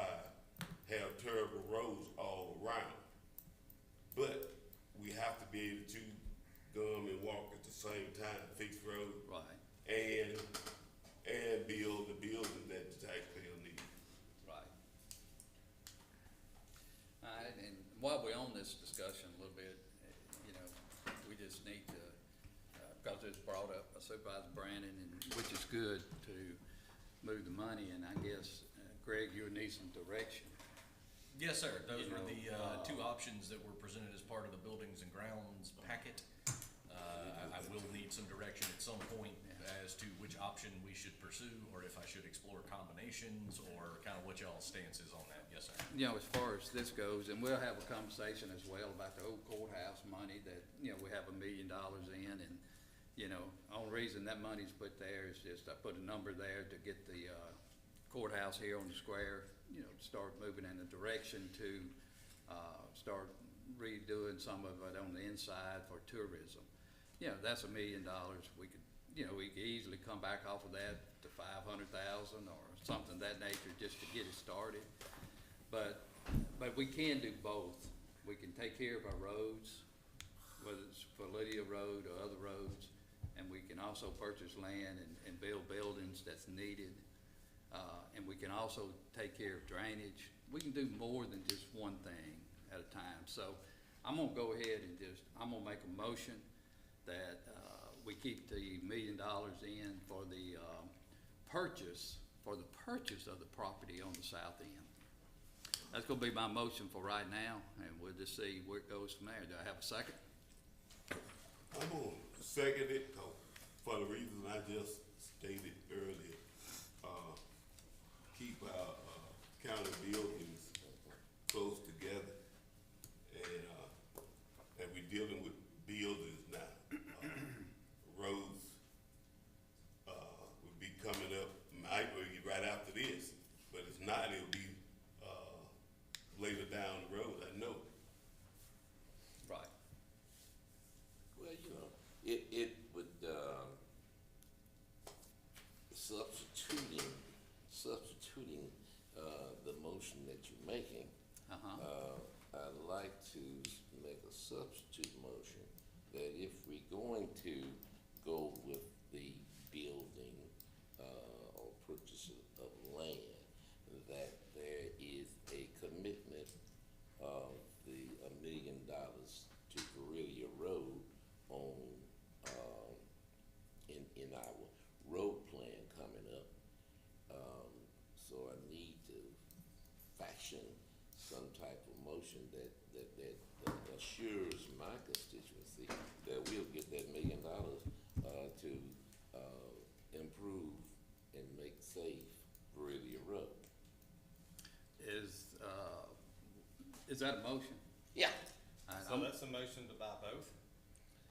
have terrible roads all around. But we have to be able to come and walk at the same time, fix roads. Right. And build the building that the taxpayer needs. Right. All right, and while we're on this discussion a little bit, you know, we just need to, because it's brought up by Supervisor Brandon, and which is good to move the money, and I guess, Greg, you would need some direction. Yes, sir. Those You were know, the 2 options that were presented as part of the Buildings and Grounds packet. I will need some direction at some point as to which option we should pursue, or if I should explore combinations, or kind of what y'all's stance is on that. Yes, sir. You know, as far as this goes, and we'll have a conversation as well about the old courthouse money that, you know, we have $1 million in, and, you know, only reason that money's put there is just I put a number there to get the, courthouse here on the square, you know, start moving in a direction to, start redoing some of it on the inside for tourism. You know, that's $1 million. We could, you know, we could easily come back off of that to 500,000 or something of that nature just to get it started. But we can do both. We can take care of our roads, whether it's Lydia Road or other roads, and we can also purchase land and build buildings that's needed. And we can also take care of drainage. We can do more than just one thing at a time. So I'm gonna go ahead and I'm gonna make a motion that we keep the $1 million in for the purchase of the property on the south end. That's gonna be my motion for right now, and we'll just see where it goes from there. Do I have a second? I'm gonna second it for the reasons I just stated earlier. Keep our county buildings close together, and we're dealing with buildings now. Roads will be coming up, might be right after this, but it's not, it'll be later down the road, I know. Right. Well, you know, it would, substituting the motion that you're making, I'd like to make a substitute motion that if we're going to go with the building or purchase of land, that there is a commitment road plan coming up. So I need to fashion some type of motion that assures my constituency that we'll get that $1 million, to, improve and make safe Verilla Road. Is that a motion? Yeah. So that's a motion to buy both?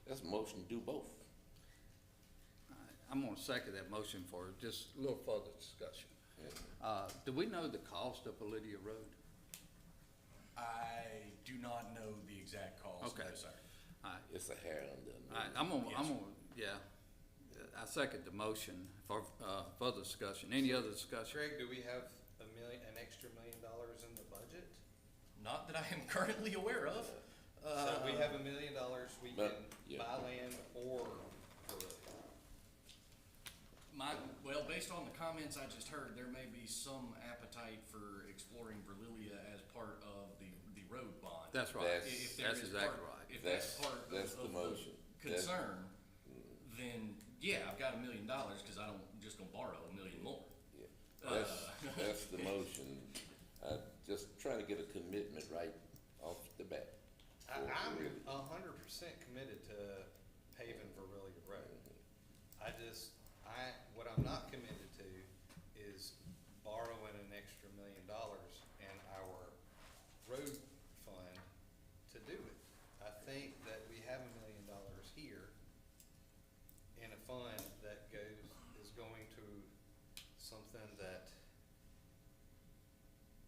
That's a motion to do both. I'm gonna second that motion for just a little further discussion. Do we know the cost of Verilla Road? I do not know the exact cost, Okay. no, sir. It's a hair under. Yeah, I second the motion for, further discussion. Any other discussion? Greg, do we have an extra $1 million in the budget? Not that I am currently aware of. So we have $1 million, we can yeah. buy land or Well, based on the comments I just heard, there may be some appetite for exploring Verlilia as part of the road bond. That's right. If there That's is exactly part- right. If that's part That's of the motion. concern, then, yeah, I've got $1 million, cause I don't, just gonna borrow $1 million more. Yeah. That's the motion. Just trying to get a commitment right off the bat. I'm 100% committed to paving Verilla Road. What I'm not committed to is borrowing an extra $1 million in our road fund to do it. I think that we have $1 million here in a fund that is going to something that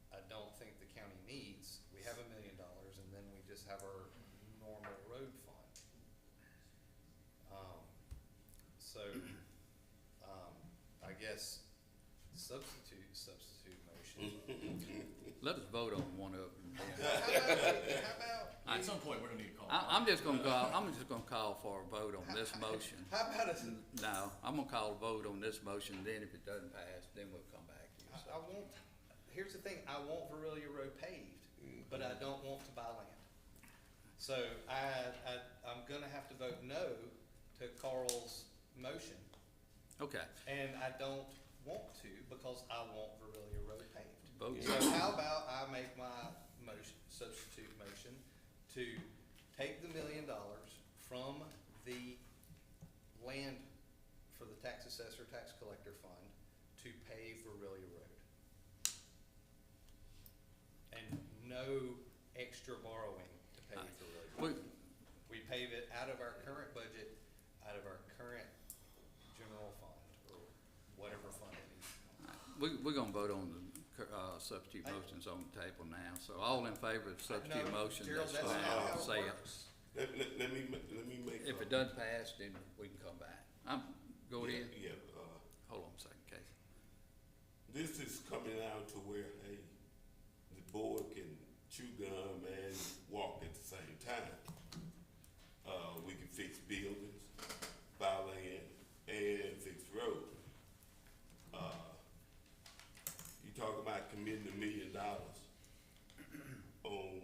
I don't think the county needs. We have $1 million and then we just have our normal road fund. I guess substitute motion. Let us vote on one of them. How about, At some point, we're gonna need to call. I'm just gonna call for a vote on this motion. how about No, I'm gonna call a vote on this motion, then if it doesn't pass, then we'll come back to you. I want, here's the thing, I want Verilla Road paved, but I don't want to buy land. So I'm gonna have to vote no to Carl's motion, Okay, and I don't want to because I want Verilla Road paved. vote. So how about I make my motion, substitute motion, to take the $1 million from the land for the tax assessor, tax collector fund to pave Verilla Road. And no extra borrowing to pave Verilla Road. We pave it out of our current budget, out of our current general fund, or whatever fund it is. We're gonna vote on the substitute motions on the table now, so all in favor of substitute No, motion, Gerald, that's that's fine, not how it say it. works. Let me make. If it doesn't pass, then we can come back. Go Yeah, ahead. Yeah, Hold on a second, Casey. this is coming out to where, hey, the board can chew gum and walk at the same time. We can fix buildings, buy land, and fix roads. You talk about committing $1 million on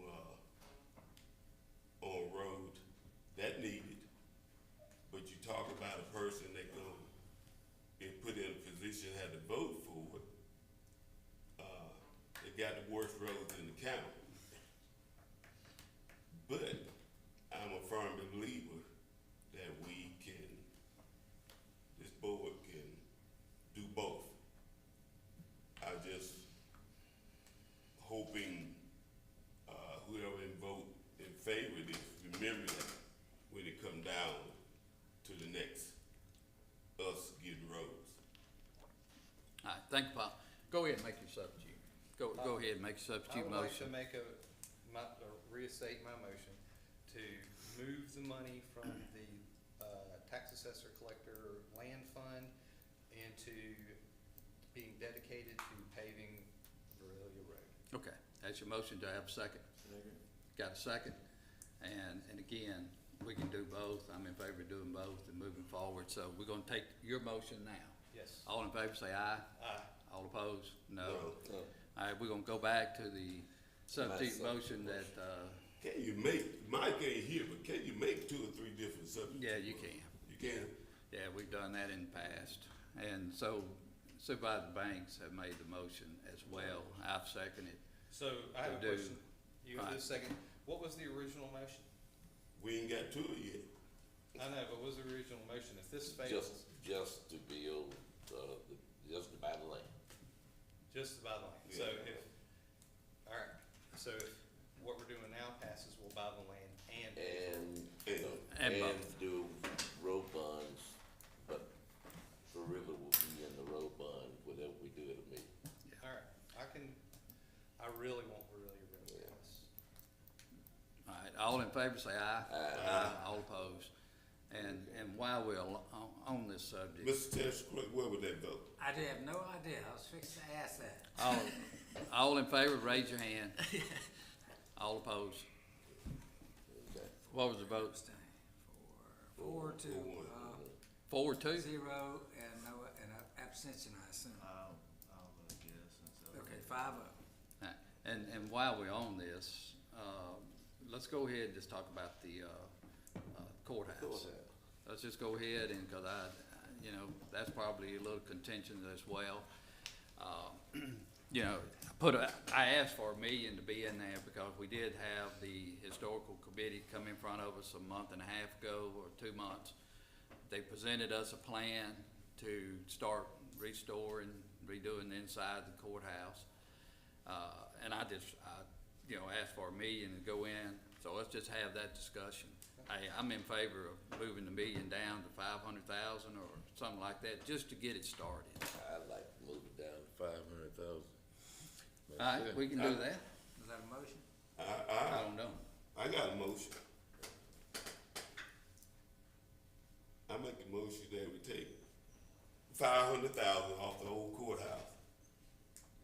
roads, that needed. But you talk about a person that gonna be put in a position, had to vote for it. They got the worst roads in the county. But I'm a firm believer that this board can do both. I just hoping, whoever vote in favor of this, remember that when it come down to the next, us getting roads. All right, thank you, Paul. Go ahead and make your substitute. Go ahead and make your substitute I would like to motion. restate my motion to move the money from the tax assessor collector land fund into being dedicated to paving Verilla Road. Okay, that's your motion. Do I have a second? Got a second? And again, we can do both. I'm in favor of doing both and moving forward. So we're gonna take your motion now. Yes. All in favor, say aye. Aye. All opposed? No. No. All right, we're gonna go back to the substitute motion that, Can you make, Mike ain't here, but can you make 2 or 3 different substitutes? yeah, you can. You can? Yeah, we've done that in the past. and so Supervisor Banks have made the motion as well. I've seconded. So I have a To do- question. You have Right. this second. What was the original motion? We ain't got to it yet. I know, but what was the original motion? If this fails, Just to build, just to buy the land. just to buy the land. So if, all right, so if what we're doing now passes, we'll buy the land And And do road bonds, but the river will be in the road bond, whatever we do, it'll be. all right, I really want really. All right, all in favor say aye. Aye. All opposed. And while we're on this subject, Mr. Test Clerk, where would that vote? I did have no idea. I was fixing to ask that. all in favor, raise your hand. All opposed. Okay. What was the vote? 4-2, 4-2? 0, and no, and an abstention, I assume. I'll guess, and so. Okay, 5-0. And while we're on this, let's go ahead and just talk about the courthouse. Let's just go ahead and, cause that's probably a little contention as well. I asked for $1 million to be in there because we did have the historical committee come in front of us a month and a half ago or 2 months. They presented us a plan to start restoring, redoing the inside of the courthouse. And I asked for $1 million to go in, so let's just have that discussion. I'm in favor of moving the $1 million down to 500,000 or something like that, just to get it started. I'd like to move it down to 500,000. All right, we can do that. Is that a motion? I don't know. I got a motion. I make a motion that we take 500,000 off the old courthouse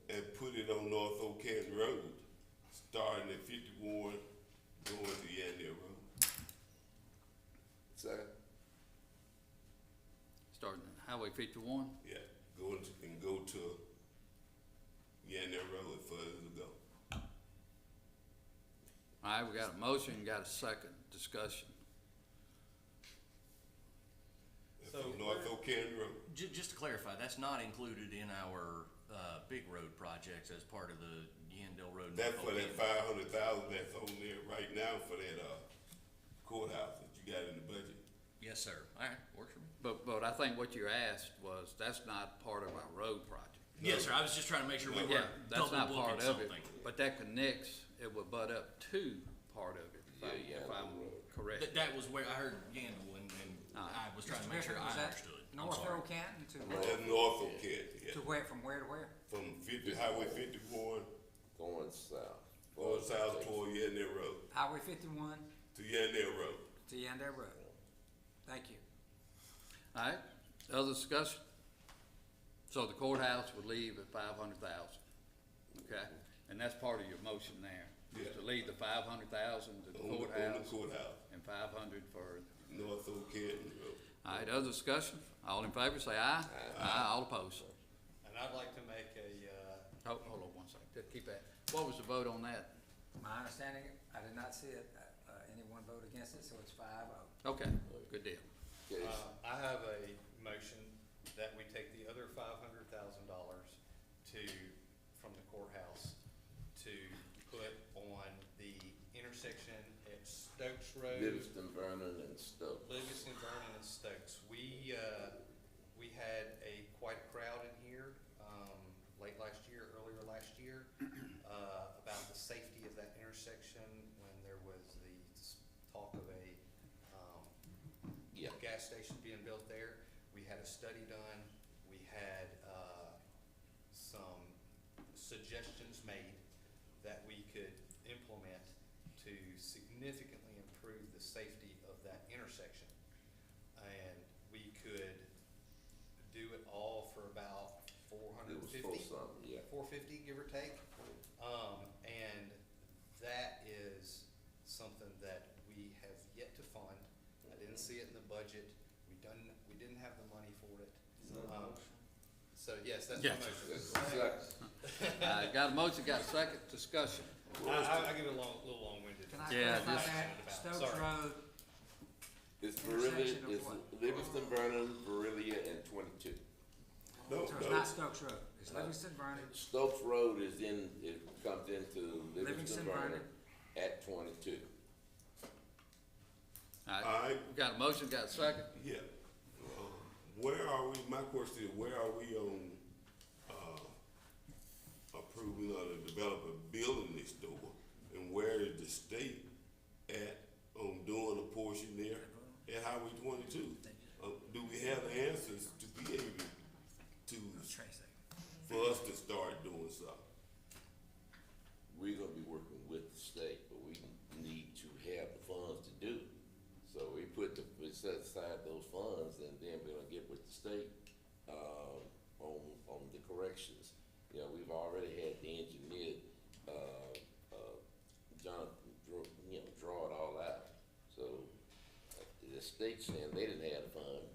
and put it on North Oak Canton Road, starting at 51, going to Yandell Road. Second. Starting at Highway 51. Yeah, go to Yandell Road further to go. All right, we got a motion, got a second discussion. That's on North Oak Canton Road. Just to clarify, that's not included in our, big road projects as part of the Yandell Road. That's for that 500,000 that's on there right now for that, courthouse that you got in the budget. Yes, sir. All right, works for me. But I think what you asked was, that's not part of our road project. Yes, sir. I was just trying to make sure we Yeah, were that's double not booking part of it, something. but that connects, it would butt up to part of it, if I'm correct. That was where I heard Yandell and I was trying to make sure I understood. I'm North sorry. Earl Canton to That's North Oak Canton, yeah. to where, from where to where? From Highway 51, Going south. going south toward Yandell Road, Highway 51 to Yandell Road. to Yandell Road. Thank you. All right, other discussion? So the courthouse would leave at 500,000, okay? And that's part of your motion there, is to leave the 500,000 to the On the courthouse courthouse, and 500 for, North Oak Canton Road. all right, other discussion? All in favor, say aye. Aye. All opposed. And I'd like to make a, Hold on one second, just keep that. What was the vote on that? My understanding, I did not see it, anyone vote against it, so it's 5-0. Okay, good deal. I have a motion that we take the other $500,000 from the courthouse to put on the intersection at Stokes Road. Livingston, Vernon, and Stokes. Livingston, Vernon, and Stokes. We had quite a crowd in here, earlier last year, about the safety of that intersection when there was the talk of a gas station being built there. We had a study done. We had some suggestions made that we could implement to significantly improve the safety of that intersection. And we could do it all for about $450. It was for something, yeah. $450, give or take. And that is something that we have yet to fund. I didn't see it in the budget. We didn't have the money for it. So yes, that's my motion. Got a motion, got a second discussion. I give it a little long-winded. Can I Yeah, clarify just- that? Stokes Sorry. Road, It's Verilla, Intersection of it's what? Livingston, Vernon, Verilla, and 22. No, So it's no. not Stokes Road, it's Livingston Vernon. Stokes Road is it comes into Livingston Livingston Vernon Vernon. at 22. All right, All right. we got a motion, got a second? Yeah. Where are we, my question is, where are we on, approving of the developer building this door? And where is the state at on doing a portion there at Highway 22? Do we have the answers to be able to, for us to start doing something? We're gonna be working with the state, but we need to have the funds to do it. So we set aside those funds, and then we're gonna get with the state, on the corrections. You know, we've already had the engineer, Jonathan, draw it all out. So, the state saying they didn't have the funds,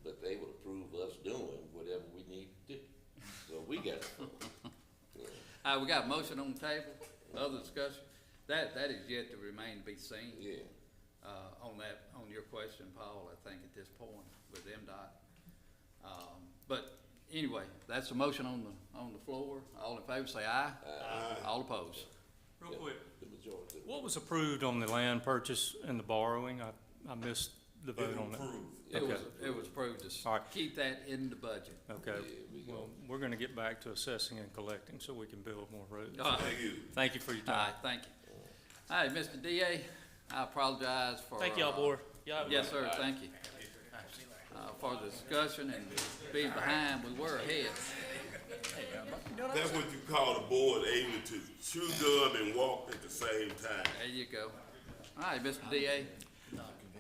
but they would approve us doing whatever we need to do. So we got it. Yeah. All right, we got a motion on the table, other discussion, that is yet to remain to be seen. Yeah. On your question, Paul, I think at this point with MDOT. But anyway, that's a motion on the floor. All in favor say aye. Aye. All opposed. Real quick, The majority. what was approved on the land purchase and the borrowing? I missed the vote on that. It was approved to All right. keep that in the budget. Okay, Yeah, well, we're gonna get back to assessing and collecting so we can build more roads. All right. Thank you. Thank you for your All time. right, thank you. All right, Mr. DA, I apologize for. Thank y'all, board. Y'all have a Yes, good sir, thank you. For the discussion and being behind, we were ahead. That's what you call the board able to chew gum and walk at the same time. There you go. All right, Mr. DA,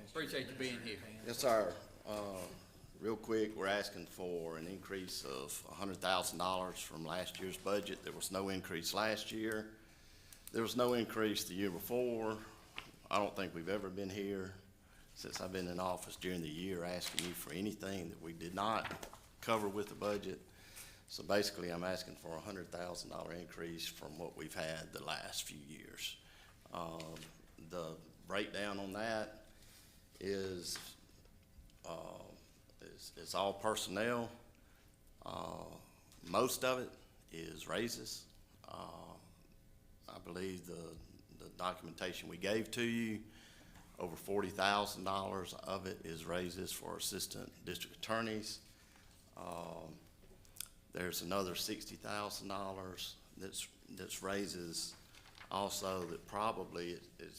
appreciate you being here. Yes, sir. Real quick, we're asking for an increase of $100,000 from last year's budget. There was no increase last year. There was no increase the year before. I don't think we've ever been here since I've been in office during the year asking you for anything that we did not cover with the budget. So basically, I'm asking for a $100,000 increase from what we've had the last few years. The breakdown on that is it's all personnel. Most of it is raises. I believe the documentation we gave to you, over $40,000 of it is raises for assistant district attorneys. There's another $60,000 that's raises also that probably it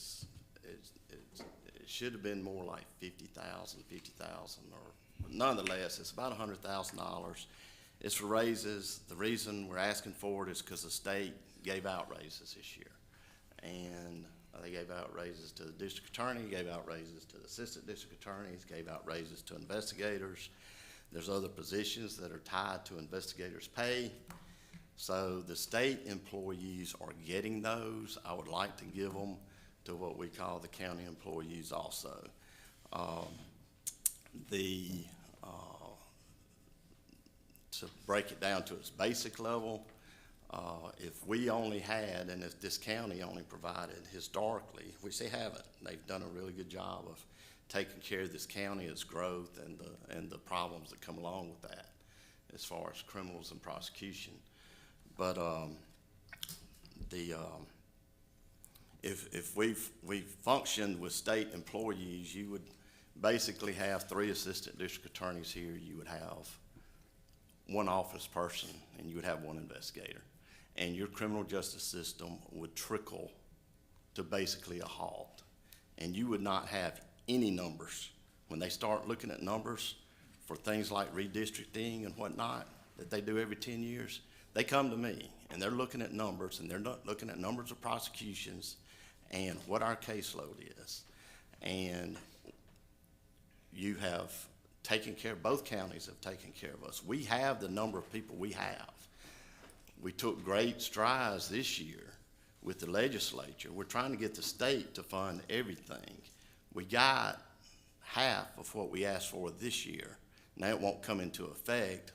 should have been more like $50,000 or nonetheless, it's about $100,000. It's for raises. The reason we're asking for it is because the state gave out raises this year. And they gave out raises to the district attorney, gave out raises to the assistant district attorneys, gave out raises to investigators. There's other positions that are tied to investigators' pay. So the state employees are getting those. I would like to give them to what we call the county employees also. To break it down to its basic level, if we only had, and if this county only provided historically, which they haven't, they've done a really good job of taking care of this county, its growth, and the problems that come along with that, as far as criminals and prosecution. But if we functioned with state employees, you would basically have 3 assistant district attorneys here. You would have 1 office person, and you would have 1 investigator. And your criminal justice system would trickle to basically a halt. And you would not have any numbers. When they start looking at numbers for things like redistricting and whatnot that they do every 10 years, they come to me, and they're looking at numbers, and they're not looking at numbers of prosecutions and what our caseload is. And you have taken care, both counties have taken care of us. We have the number of people we have. We took great strides this year with the legislature. We're trying to get the state to fund everything. We got half of what we asked for this year. Now it won't come into effect.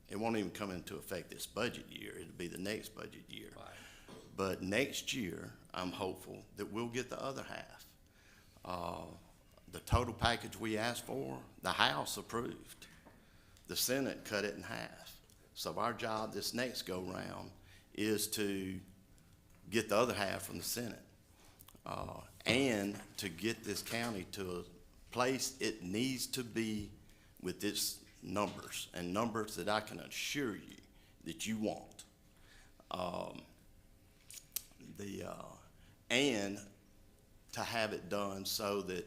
It won't even come into effect this budget year. It'll be the next budget year. Right. But next year, I'm hopeful that we'll get the other half. The total package we asked for, the House approved. The Senate cut it in half. So our job this next go-round is to get the other half from the Senate, and to get this county to a place it needs to be with its numbers, and numbers that I can assure you that you want. And to have it done so that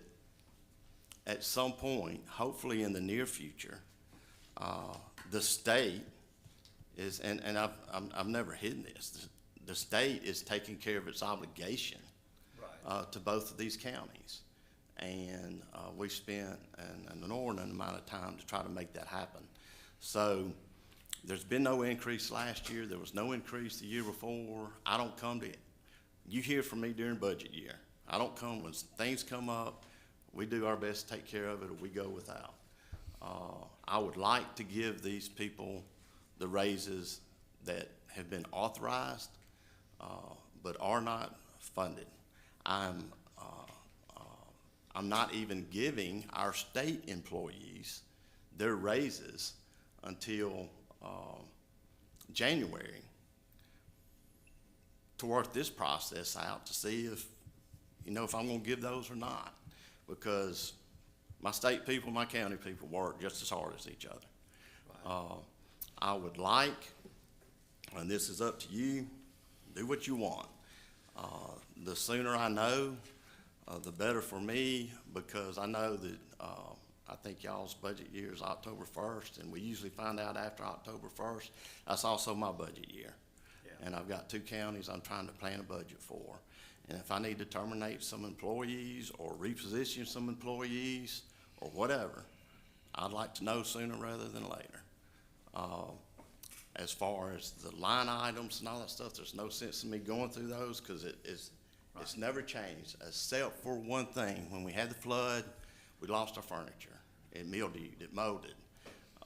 at some point, hopefully in the near future, the state is, and I've never hidden this, the state is taking care of its obligation to both of these counties. And we spent an inordinate amount of time to try to make that happen. So there's been no increase last year. There was no increase the year before. I don't come to it. You hear from me during budget year. I don't come when things come up. We do our best to take care of it, or we go without. I would like to give these people the raises that have been authorized, but are not funded. I'm not even giving our state employees their raises until January, to work this process out to see if, if I'm gonna give those or not. Because my state people, my county people work just as hard as each other. I would like, and this is up to you, do what you want. The sooner I know, the better for me, because I know that I think y'all's budget year is October 1st, and we usually find out after October 1st. That's also my budget year. Yeah. And I've got 2 counties I'm trying to plan a budget for. And if I need to terminate some employees or reposition some employees or whatever, I'd like to know sooner rather than later. As far as the line items and all that stuff, there's no sense in me going through those, because it's never changed, except for one thing. When we had the flood, we lost our furniture. It mildewed, it molded.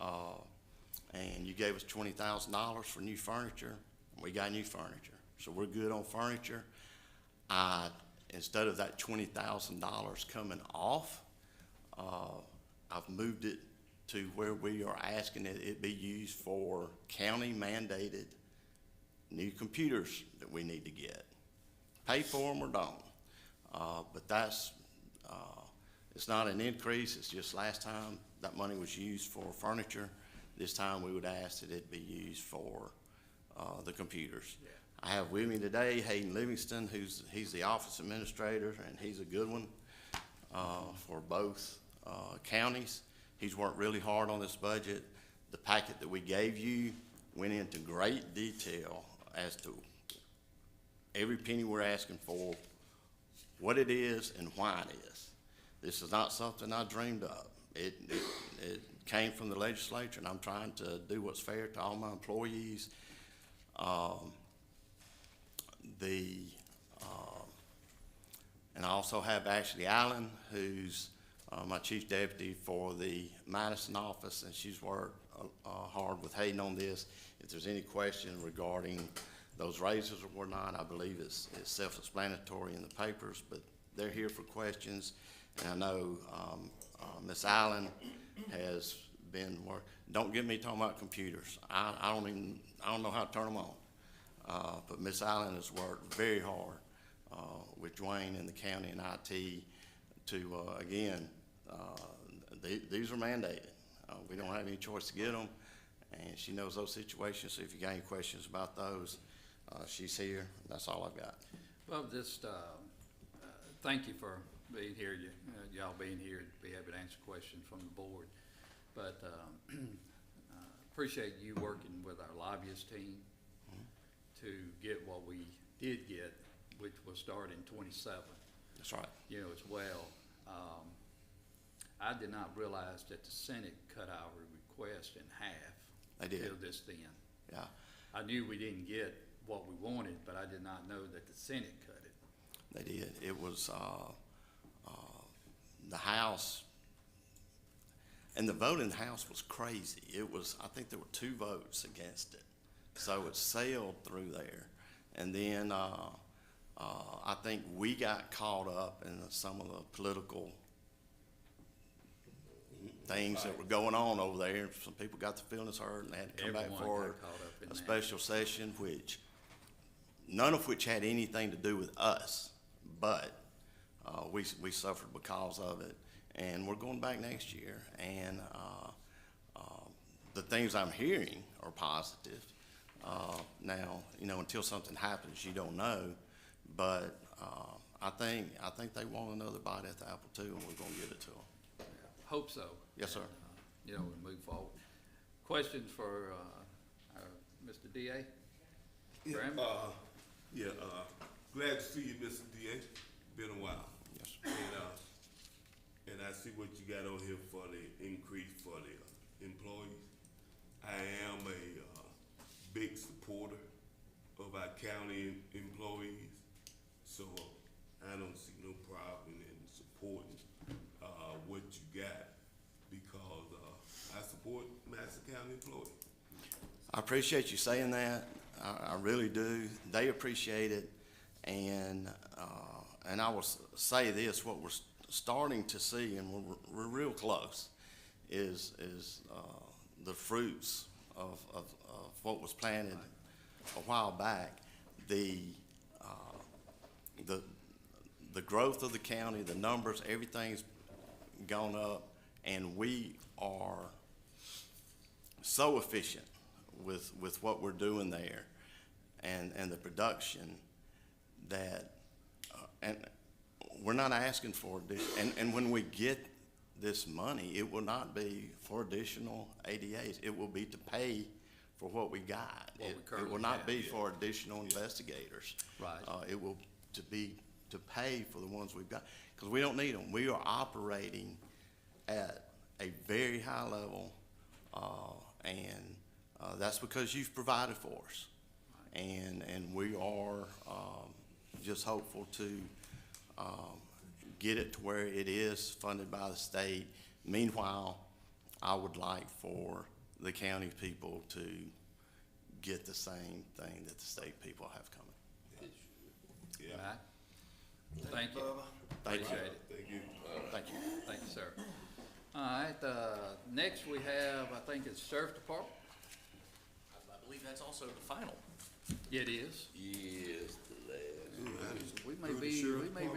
And you gave us $20,000 for new furniture, and we got new furniture. So we're good on furniture. Instead of that $20,000 coming off, I've moved it to where we are asking that it be used for county mandated new computers that we need to get. Pay for them or don't. But that's, it's not an increase, it's just last time that money was used for furniture. This time we would ask that it be used for the computers. Yeah. I have with me today Hayden Livingston, he's the office administrator, and he's a good one for both counties. He's worked really hard on this budget. The packet that we gave you went into great detail as to every penny we're asking for, what it is, and why it is. This is not something I dreamed up. It came from the legislature, and I'm trying to do what's fair to all my employees. And I also have Ashley Allen, who's my chief deputy for the Madison office, and she's worked hard with Hayden on this. If there's any question regarding those raises or whatnot, I believe it's self-explanatory in the papers, but they're here for questions. And I know Ms. Allen has been don't get me talking about computers. I don't know how to turn them on. But Ms. Allen has worked very hard with Dwayne and the county and IT to, again, these are mandated. We don't have any choice to get them, and she knows those situations. So if you got any questions about those, she's here. That's all I've got. Well, just thank you for being here, y'all being here to be able to answer questions from the board. But appreciate you working with our lobbyist team to get what we did get, which was start in 27. That's right. As well. I did not realize that the Senate cut our request in half. They did. Till this then. Yeah. I knew we didn't get what we wanted, but I did not know that the Senate cut it. They did. It was the House, and the vote in the House was crazy. It was, I think there were 2 votes against it. So it sailed through there. And then I think we got caught up in some of the political things that were going on over there. Some people got their feelings hurt and they had to come back Everyone for got caught up in a that. special session, none of which had anything to do with us, but we suffered because of it. And we're going back next year, and the things I'm hearing are positive. Now, until something happens, you don't know, but I think they want another bite at the apple too, and we're gonna give it to them. Hope so. Yes, sir. We move forward. Questions for, our Mr. DA? Graham? Glad to see you, Mr. DA. Been a while. Yes, sir. And I see what you got on here for the increase for the employees. I am a big supporter of our county employees, so I don't see no problem in supporting what you got, because I support Madison County employees. I appreciate you saying that. I really do. They appreciate it, and I will say this: what we're starting to see, and we're real close, is the fruits of what was planted a while back. The growth of the county, the numbers, everything's gone up, and we are so efficient with what we're doing there and the production that and we're not asking for additional, and when we get this money, it will not be for additional ADAs. It will be to pay for what we got. It will not be for additional investigators. Right. It will be to pay for the ones we've got, because we don't need them. We are operating at a very high level, and that's because you've provided for us. And we are just hopeful to get it to where it is funded by the state. Meanwhile, I would like for the county people to get the same thing that the state people have coming. Yeah. All right. Thank you. Thank you. Appreciate it. Thank you. Thank you. Thank you, sir. All right, next we have, I think it's Sheriff Department. I believe that's also the final. It is. Yes, the last. We may be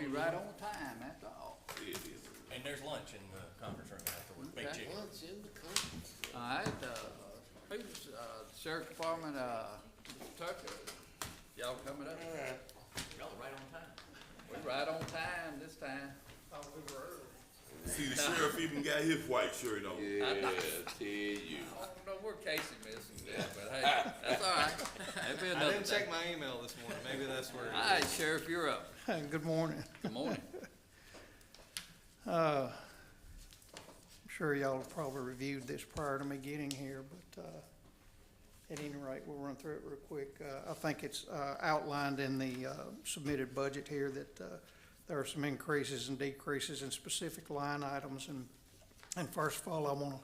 right on time after all. It is. And there's lunch in the conference room afterwards, big Okay. chicken. What's in the conference? All right, who's, Sheriff Department, Mr. Tucker, y'all coming up? Y'all are right on time. We're right on time this time. See, the sheriff even got his white shirt on. Yeah, I tell you. I don't know where Casey missing that, but hey, that's all right. That'll be I another didn't day. check my email this morning, maybe that's where. All right, Sheriff, you're up. Good morning. Good morning. I'm sure y'all have probably reviewed this prior to me getting here, but at any rate, we'll run through it real quick. I think it's outlined in the submitted budget here that there are some increases and decreases in specific line items. And first of all, I want to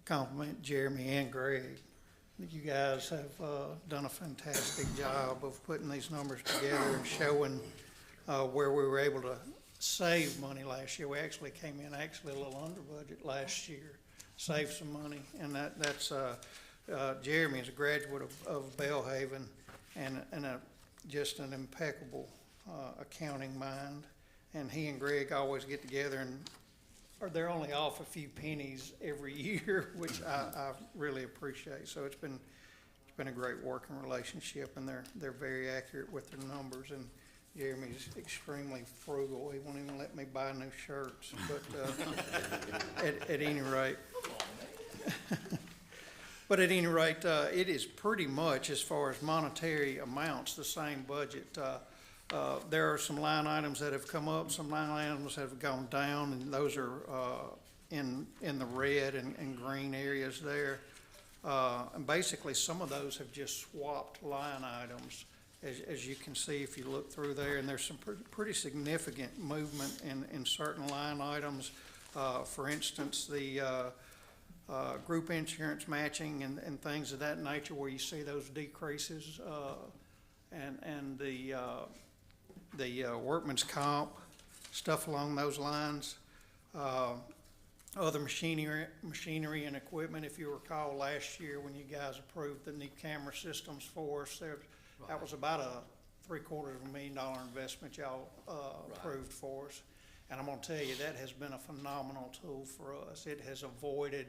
compliment Jeremy and Greg. You guys have done a fantastic job of putting these numbers together and showing where we were able to save money last year. We actually came in a little under budget last year, saved some money, and that's Jeremy is a graduate of Bellhaven and just an impeccable accounting mind. And he and Greg always get together and they're only off a few pennies every year, which I really appreciate. So it's been a great working relationship, and they're very accurate with their numbers. And Jeremy's extremely frugal. He won't even let me buy new shirts. But at any rate. But at any rate, it is pretty much, as far as monetary amounts, the same budget. There are some line items that have come up, some line items that have gone down, and those are in the red and green areas there. And basically, some of those have just swapped line items, as you can see if you look through there. And there's some pretty significant movement in certain line items. For instance, the group insurance matching and things of that nature, where you see those decreases, and the workman's comp, stuff along those lines. other machinery and equipment. If you recall last year when you guys approved the new camera systems for us, that was about a $750,000 investment y'all, approved for us. And I'm gonna tell you, that has been a phenomenal tool for us. It has avoided,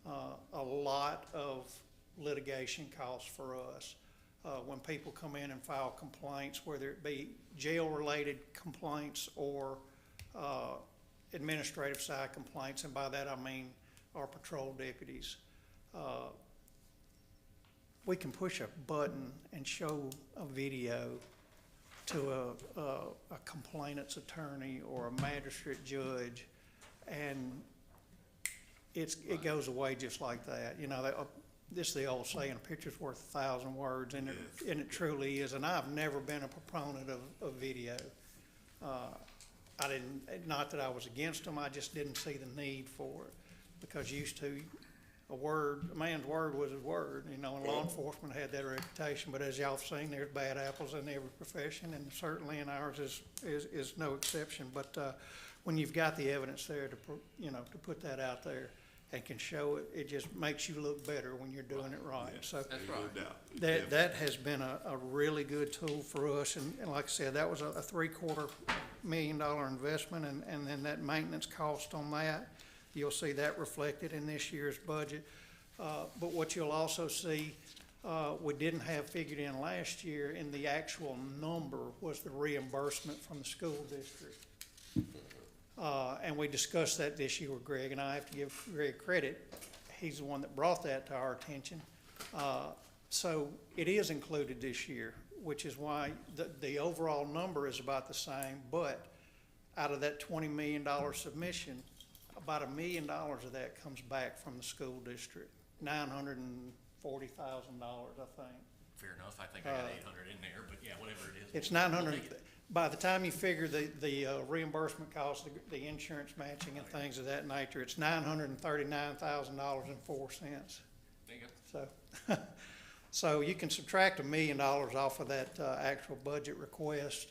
a lot of litigation costs for us. When people come in and file complaints, whether it be jail-related complaints or, administrative side complaints, and by that I mean our patrol deputies. We can push a button and show a video to a complainant's attorney or a magistrate judge, and it goes away just like that. You know, this is the old saying, a picture's worth 1,000 words, and it truly is. And I've never been a proponent of video. I didn't, not that I was against them, I just didn't see the need for it, because used to, a man's word was his word, you know, and law enforcement had that reputation. But as y'all have seen, there's bad apples in every profession, and certainly in ours is no exception. But when you've got the evidence there to put that out there and can show it, it just makes you look better when you're doing it right. So That's right. that has been a really good tool for us, and like I said, that was a $750,000 investment, and then that maintenance cost on that, you'll see that reflected in this year's budget. But what you'll also see, we didn't have figured in last year, and the actual number was the reimbursement from the school district. And we discussed that this year with Greg, and I have to give Greg credit. He's the one that brought that to our attention. So it is included this year, which is why the overall number is about the same, but out of that $20 million submission, about $1 million of that comes back from the school district, $940,000, I think. Fair enough, I think I got 800 in there, but yeah, whatever it is. It's 900, by the time you figure the reimbursement costs, the insurance matching and things of that nature, it's $939,000.04. There you go. So, so you can subtract $1 million off of that actual budget request.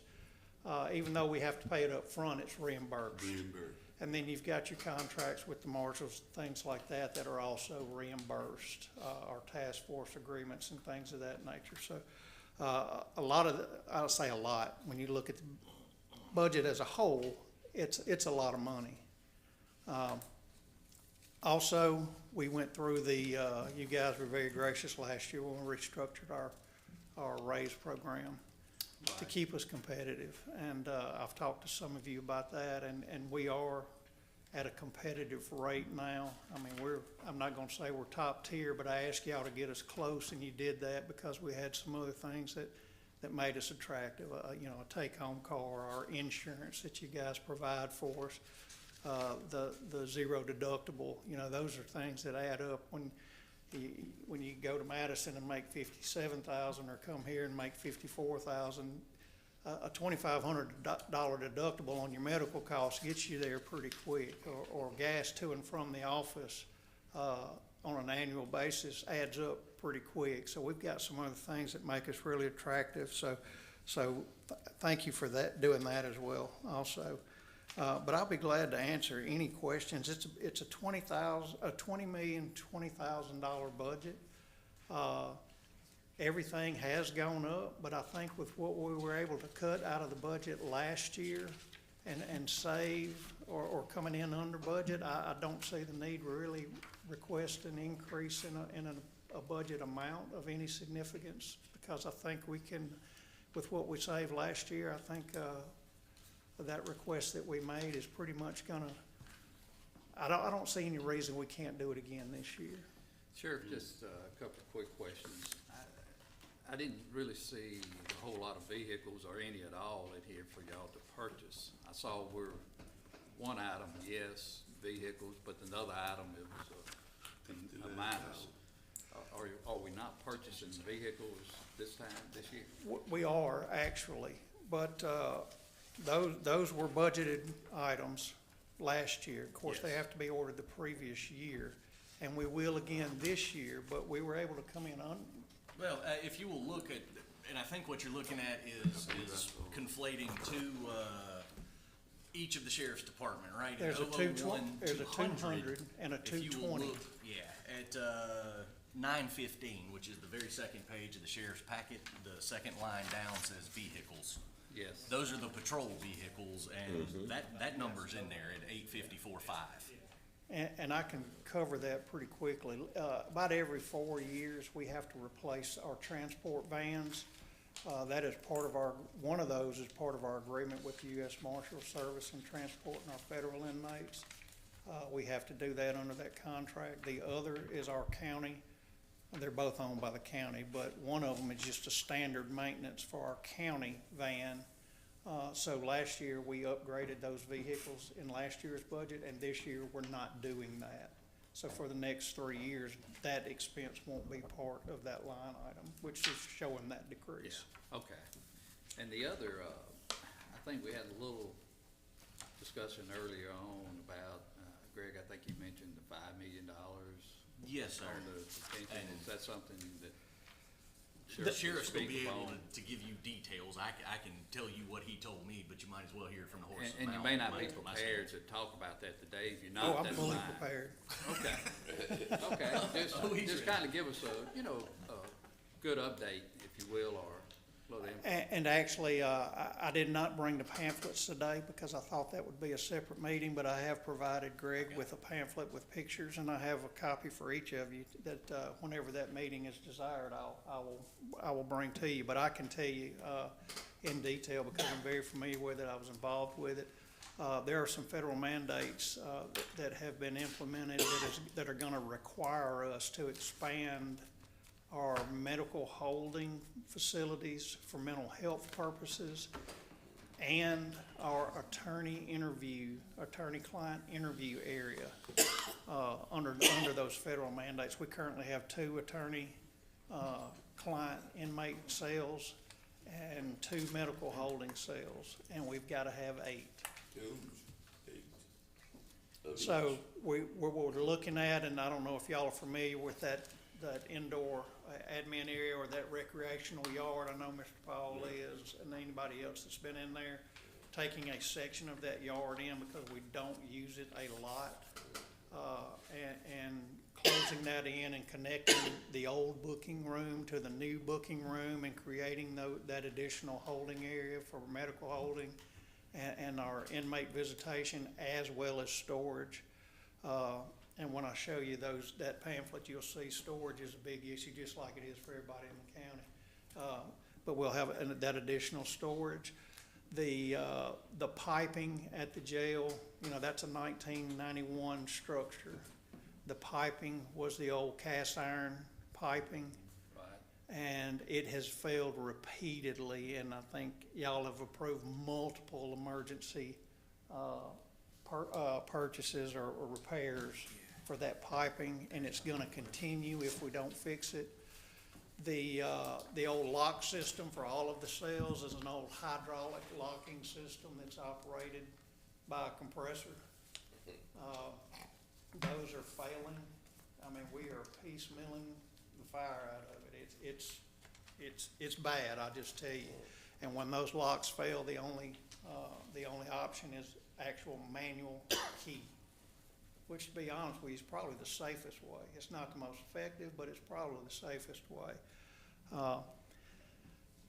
Even though we have to pay it up front, it's reimbursed. And then you've got your contracts with the marshals, things like that are also reimbursed, our task force agreements and things of that nature. So a lot of, I'll say a lot, when you look at the budget as a whole, it's a lot of money. Also, we went through you guys were very gracious last year when we restructured our raise program to keep us competitive. And I've talked to some of you about that, and we are at a competitive rate now. I mean, I'm not gonna say we're top tier, but I asked y'all to get us close, and you did that because we had some other things that made us attractive. You know, a take-home car, our insurance that you guys provide for us, the zero deductible, you know, those are things that add up when you go to Madison and make $57,000 or come here and make $54,000. A $2,500 deductible on your medical costs gets you there pretty quick, or gas to and from the office on an annual basis adds up pretty quick. So we've got some other things that make us really attractive. So thank you for doing that as well also. But I'll be glad to answer any questions. It's a $20,000 budget. Everything has gone up, but I think with what we were able to cut out of the budget last year and save or coming in under budget, I don't see the need to really request an increase in a budget amount of any significance, because I think we can, with what we saved last year, I think that request that we made is pretty much gonna, I don't see any reason we can't do it again this year. Sheriff, just a couple of quick questions. I didn't really see a whole lot of vehicles or any at all in here for y'all to purchase. I saw one item, yes, vehicles, but another item, it was a minus. Are we not purchasing vehicles this year? We are actually, but those were budgeted items last year. Of course, they have to be ordered the previous year, and we will again this year, but we were able to come in on. Well, if you will look at, and I think what you're looking at is conflating two each of the sheriff's department, right? There's a At 200 and a if you will 220. look, yeah, at 915, which is the very second page of the sheriff's packet, the second line down says vehicles. Yes. Those are the patrol vehicles, and that number's in there at 854.5. And I can cover that pretty quickly. About every 4 years, we have to replace our transport vans. That is part of one of those is part of our agreement with the U.S. Marshal Service in transporting our federal inmates. We have to do that under that contract. The other is our county. They're both owned by the county, but one of them is just a standard maintenance for our county van. So last year, we upgraded those vehicles in last year's budget, and this year, we're not doing that. So for the next 3 years, that expense won't be part of that line item, which is showing that decrease. Okay. And the other, I think we had a little discussion earlier on about, Greg, I think you mentioned the $5 million. Yes, sir. On the detention. And Is that something that the sheriff's gonna be speak able upon? to give you details. I can tell you what he told me, but you might as well hear it from the horse's mouth. And you may not be from myself. prepared to talk about that today. If you're not, Oh, I'm that's fully fine. prepared. Okay. Okay, just kind of give us a good update, if you will, or a little info. And actually, I did not bring the pamphlets today because I thought that would be a separate meeting, but I have provided Greg with a pamphlet with pictures, and I have a copy for each of you that, whenever that meeting is desired, I will bring to you. But I can tell you, in detail, because I'm very familiar with it, I was involved with it. There are some federal mandates, that have been implemented that are gonna require us to expand our medical holding facilities for mental health purposes and our attorney-client interview area, under those federal mandates. We currently have 2 attorney-client inmate cells and 2 medical holding cells, and we've gotta have 8. So what we're looking at, and I don't know if y'all are familiar with that indoor admin area or that recreational yard. I know Mr. Paul is, and anybody else that's been in there, taking a section of that yard in because we don't use it a lot, and closing that in and connecting the old booking room to the new booking room and creating that additional holding area for medical holding and our inmate visitation as well as storage. And when I show you that pamphlet, you'll see storage is a big issue, just like it is for everybody in the county. But we'll have that additional storage. The piping at the jail, that's a 1991 structure. The piping was the old cast iron piping. Right. And it has failed repeatedly, and I think y'all have approved multiple emergency purchases or repairs for that piping, and it's gonna continue if we don't fix it. The old lock system for all of the cells is an old hydraulic locking system that's operated by a compressor. Those are failing. I mean, we are piecemealing the fire out of it. It's bad, I'll just tell you. And when those locks fail, the only option is actual manual key, which, to be honest with you, is probably the safest way. It's not the most effective, but it's probably the safest way.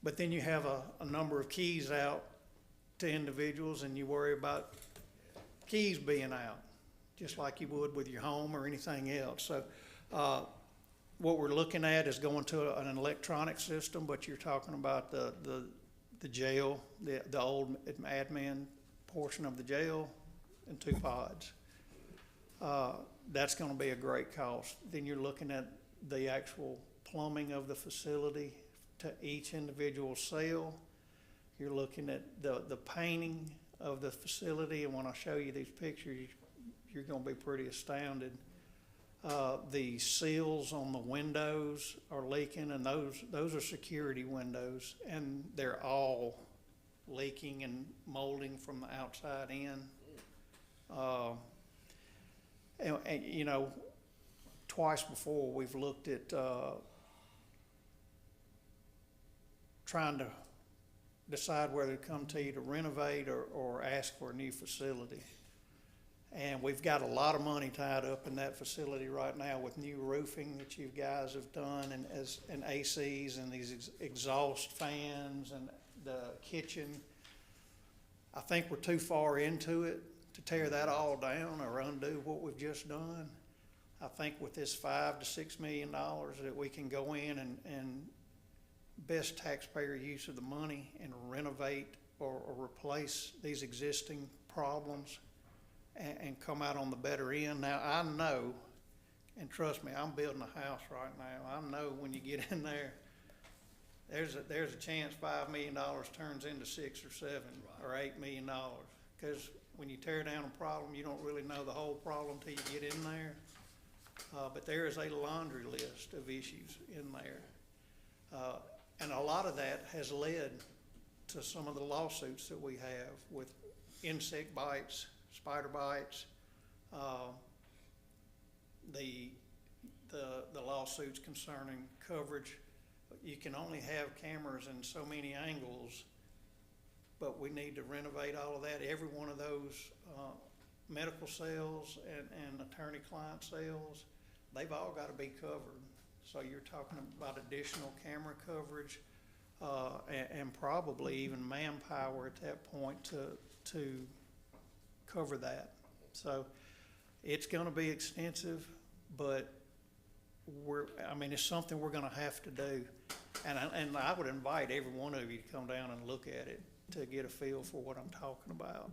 But then you have a number of keys out to individuals, and you worry about keys being out, just like you would with your home or anything else. So what we're looking at is going to an electronic system, but you're talking about the jail, the old admin portion of the jail, and 2 pods. That's gonna be a great cost. Then you're looking at the actual plumbing of the facility to each individual cell. You're looking at the painting of the facility, and when I show you these pictures, you're gonna be pretty astounded. The seals on the windows are leaking, and those are security windows, and they're all leaking and molding from the outside in. And twice before, we've looked at trying to decide whether to come to you to renovate or ask for a new facility. And we've got a lot of money tied up in that facility right now with new roofing that you guys have done and ACs and these exhaust fans and the kitchen. I think we're too far into it to tear that all down or undo what we've just done. I think with this $5 to $6 million that we can go in and best taxpayer use of the money and renovate or replace these existing problems and come out on the better end. Now, I know, and trust me, I'm building a house right now. I know when you get in there, there's a chance $5 million turns into 6 or 7 or $8 million. Because when you tear down a problem, you don't really know the whole problem till you get in there. But there is a laundry list of issues in there. And a lot of that has led to some of the lawsuits that we have with insect bites, spider bites, the lawsuits concerning coverage. You can only have cameras in so many angles, but we need to renovate all of that. Every one of those medical sales and attorney-client sales, they've all got to be covered. So you're talking about additional camera coverage and probably even manpower at that point to cover that. So it's going to be extensive, but it's something we're going to have to do. And I would invite every one of you to come down and look at it to get a feel for what I'm talking about.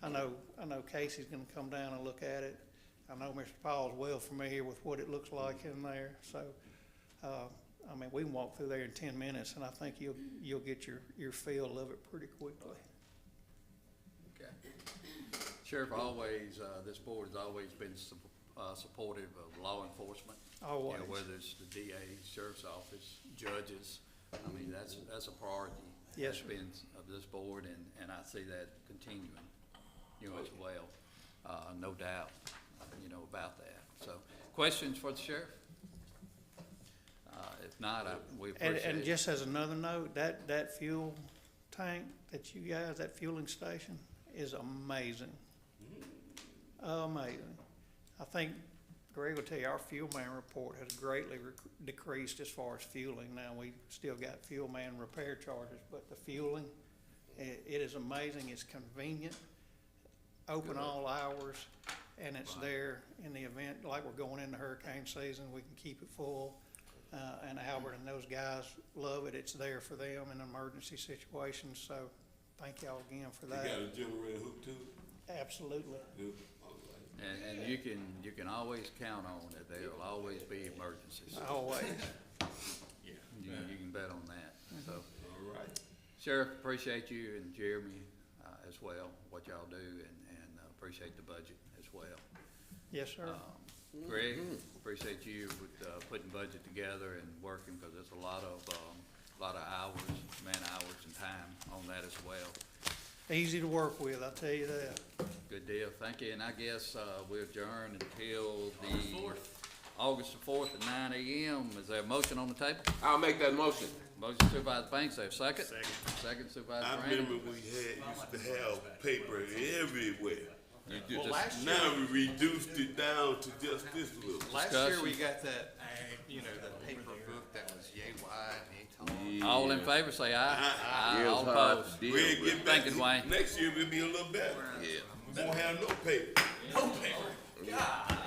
I know Casey's going to come down and look at it. I know Mr. Paul's well familiar with what it looks like in there. So, we can walk through there in 10 minutes, and I think you'll get your feel of it pretty quickly. Okay. Sheriff, this board has always been supportive of law enforcement. Always. Whether it's the DA, sheriff's office, judges, that's a priority. Yes, sir. Been of this board, and I see that continuing, as well. No doubt, about that. So, questions for the sheriff? If not, we appreciate it. And just as another note, that fuel tank that you guys, that fueling station is amazing. Amazing. I think Greg will tell you our fuel man report has greatly decreased as far as fueling. Now, we still got fuel man repair charges, but the fueling, it is amazing. It's convenient, open all hours, and it's there in the event, like we're going into hurricane season, we can keep it full. And Albert and those guys love it. It's there for them in emergency situations. So thank y'all again for that. You got a generator hook too? Absolutely. Good. And you can always count on it. There'll always be emergencies. Always. You can bet on that. So, All right. Sheriff, appreciate you and Jeremy as well, what y'all do, and appreciate the budget as well. Yes, sir. Greg, appreciate you with putting budget together and working, because it's a lot of hours, man hours and time on that as well. Easy to work with, I'll tell you that. Good deal. Thank you. And I guess we'll adjourn until August the 4th at 9 a.m. Is there a motion on the table? I'll make that motion. Motion Supervisor Banks, have a second? Second Supervisor I Brandon. remember we used to have paper everywhere. Now we reduced it down to just this little. Last year we got that, the paper book that was yay wide and yay tall. All in favor, say aye. Aye. All opposed. We'll get back. Thank you, Dwayne. Next year we'll be a little better. Yeah. We won't have no paper. No paper. God.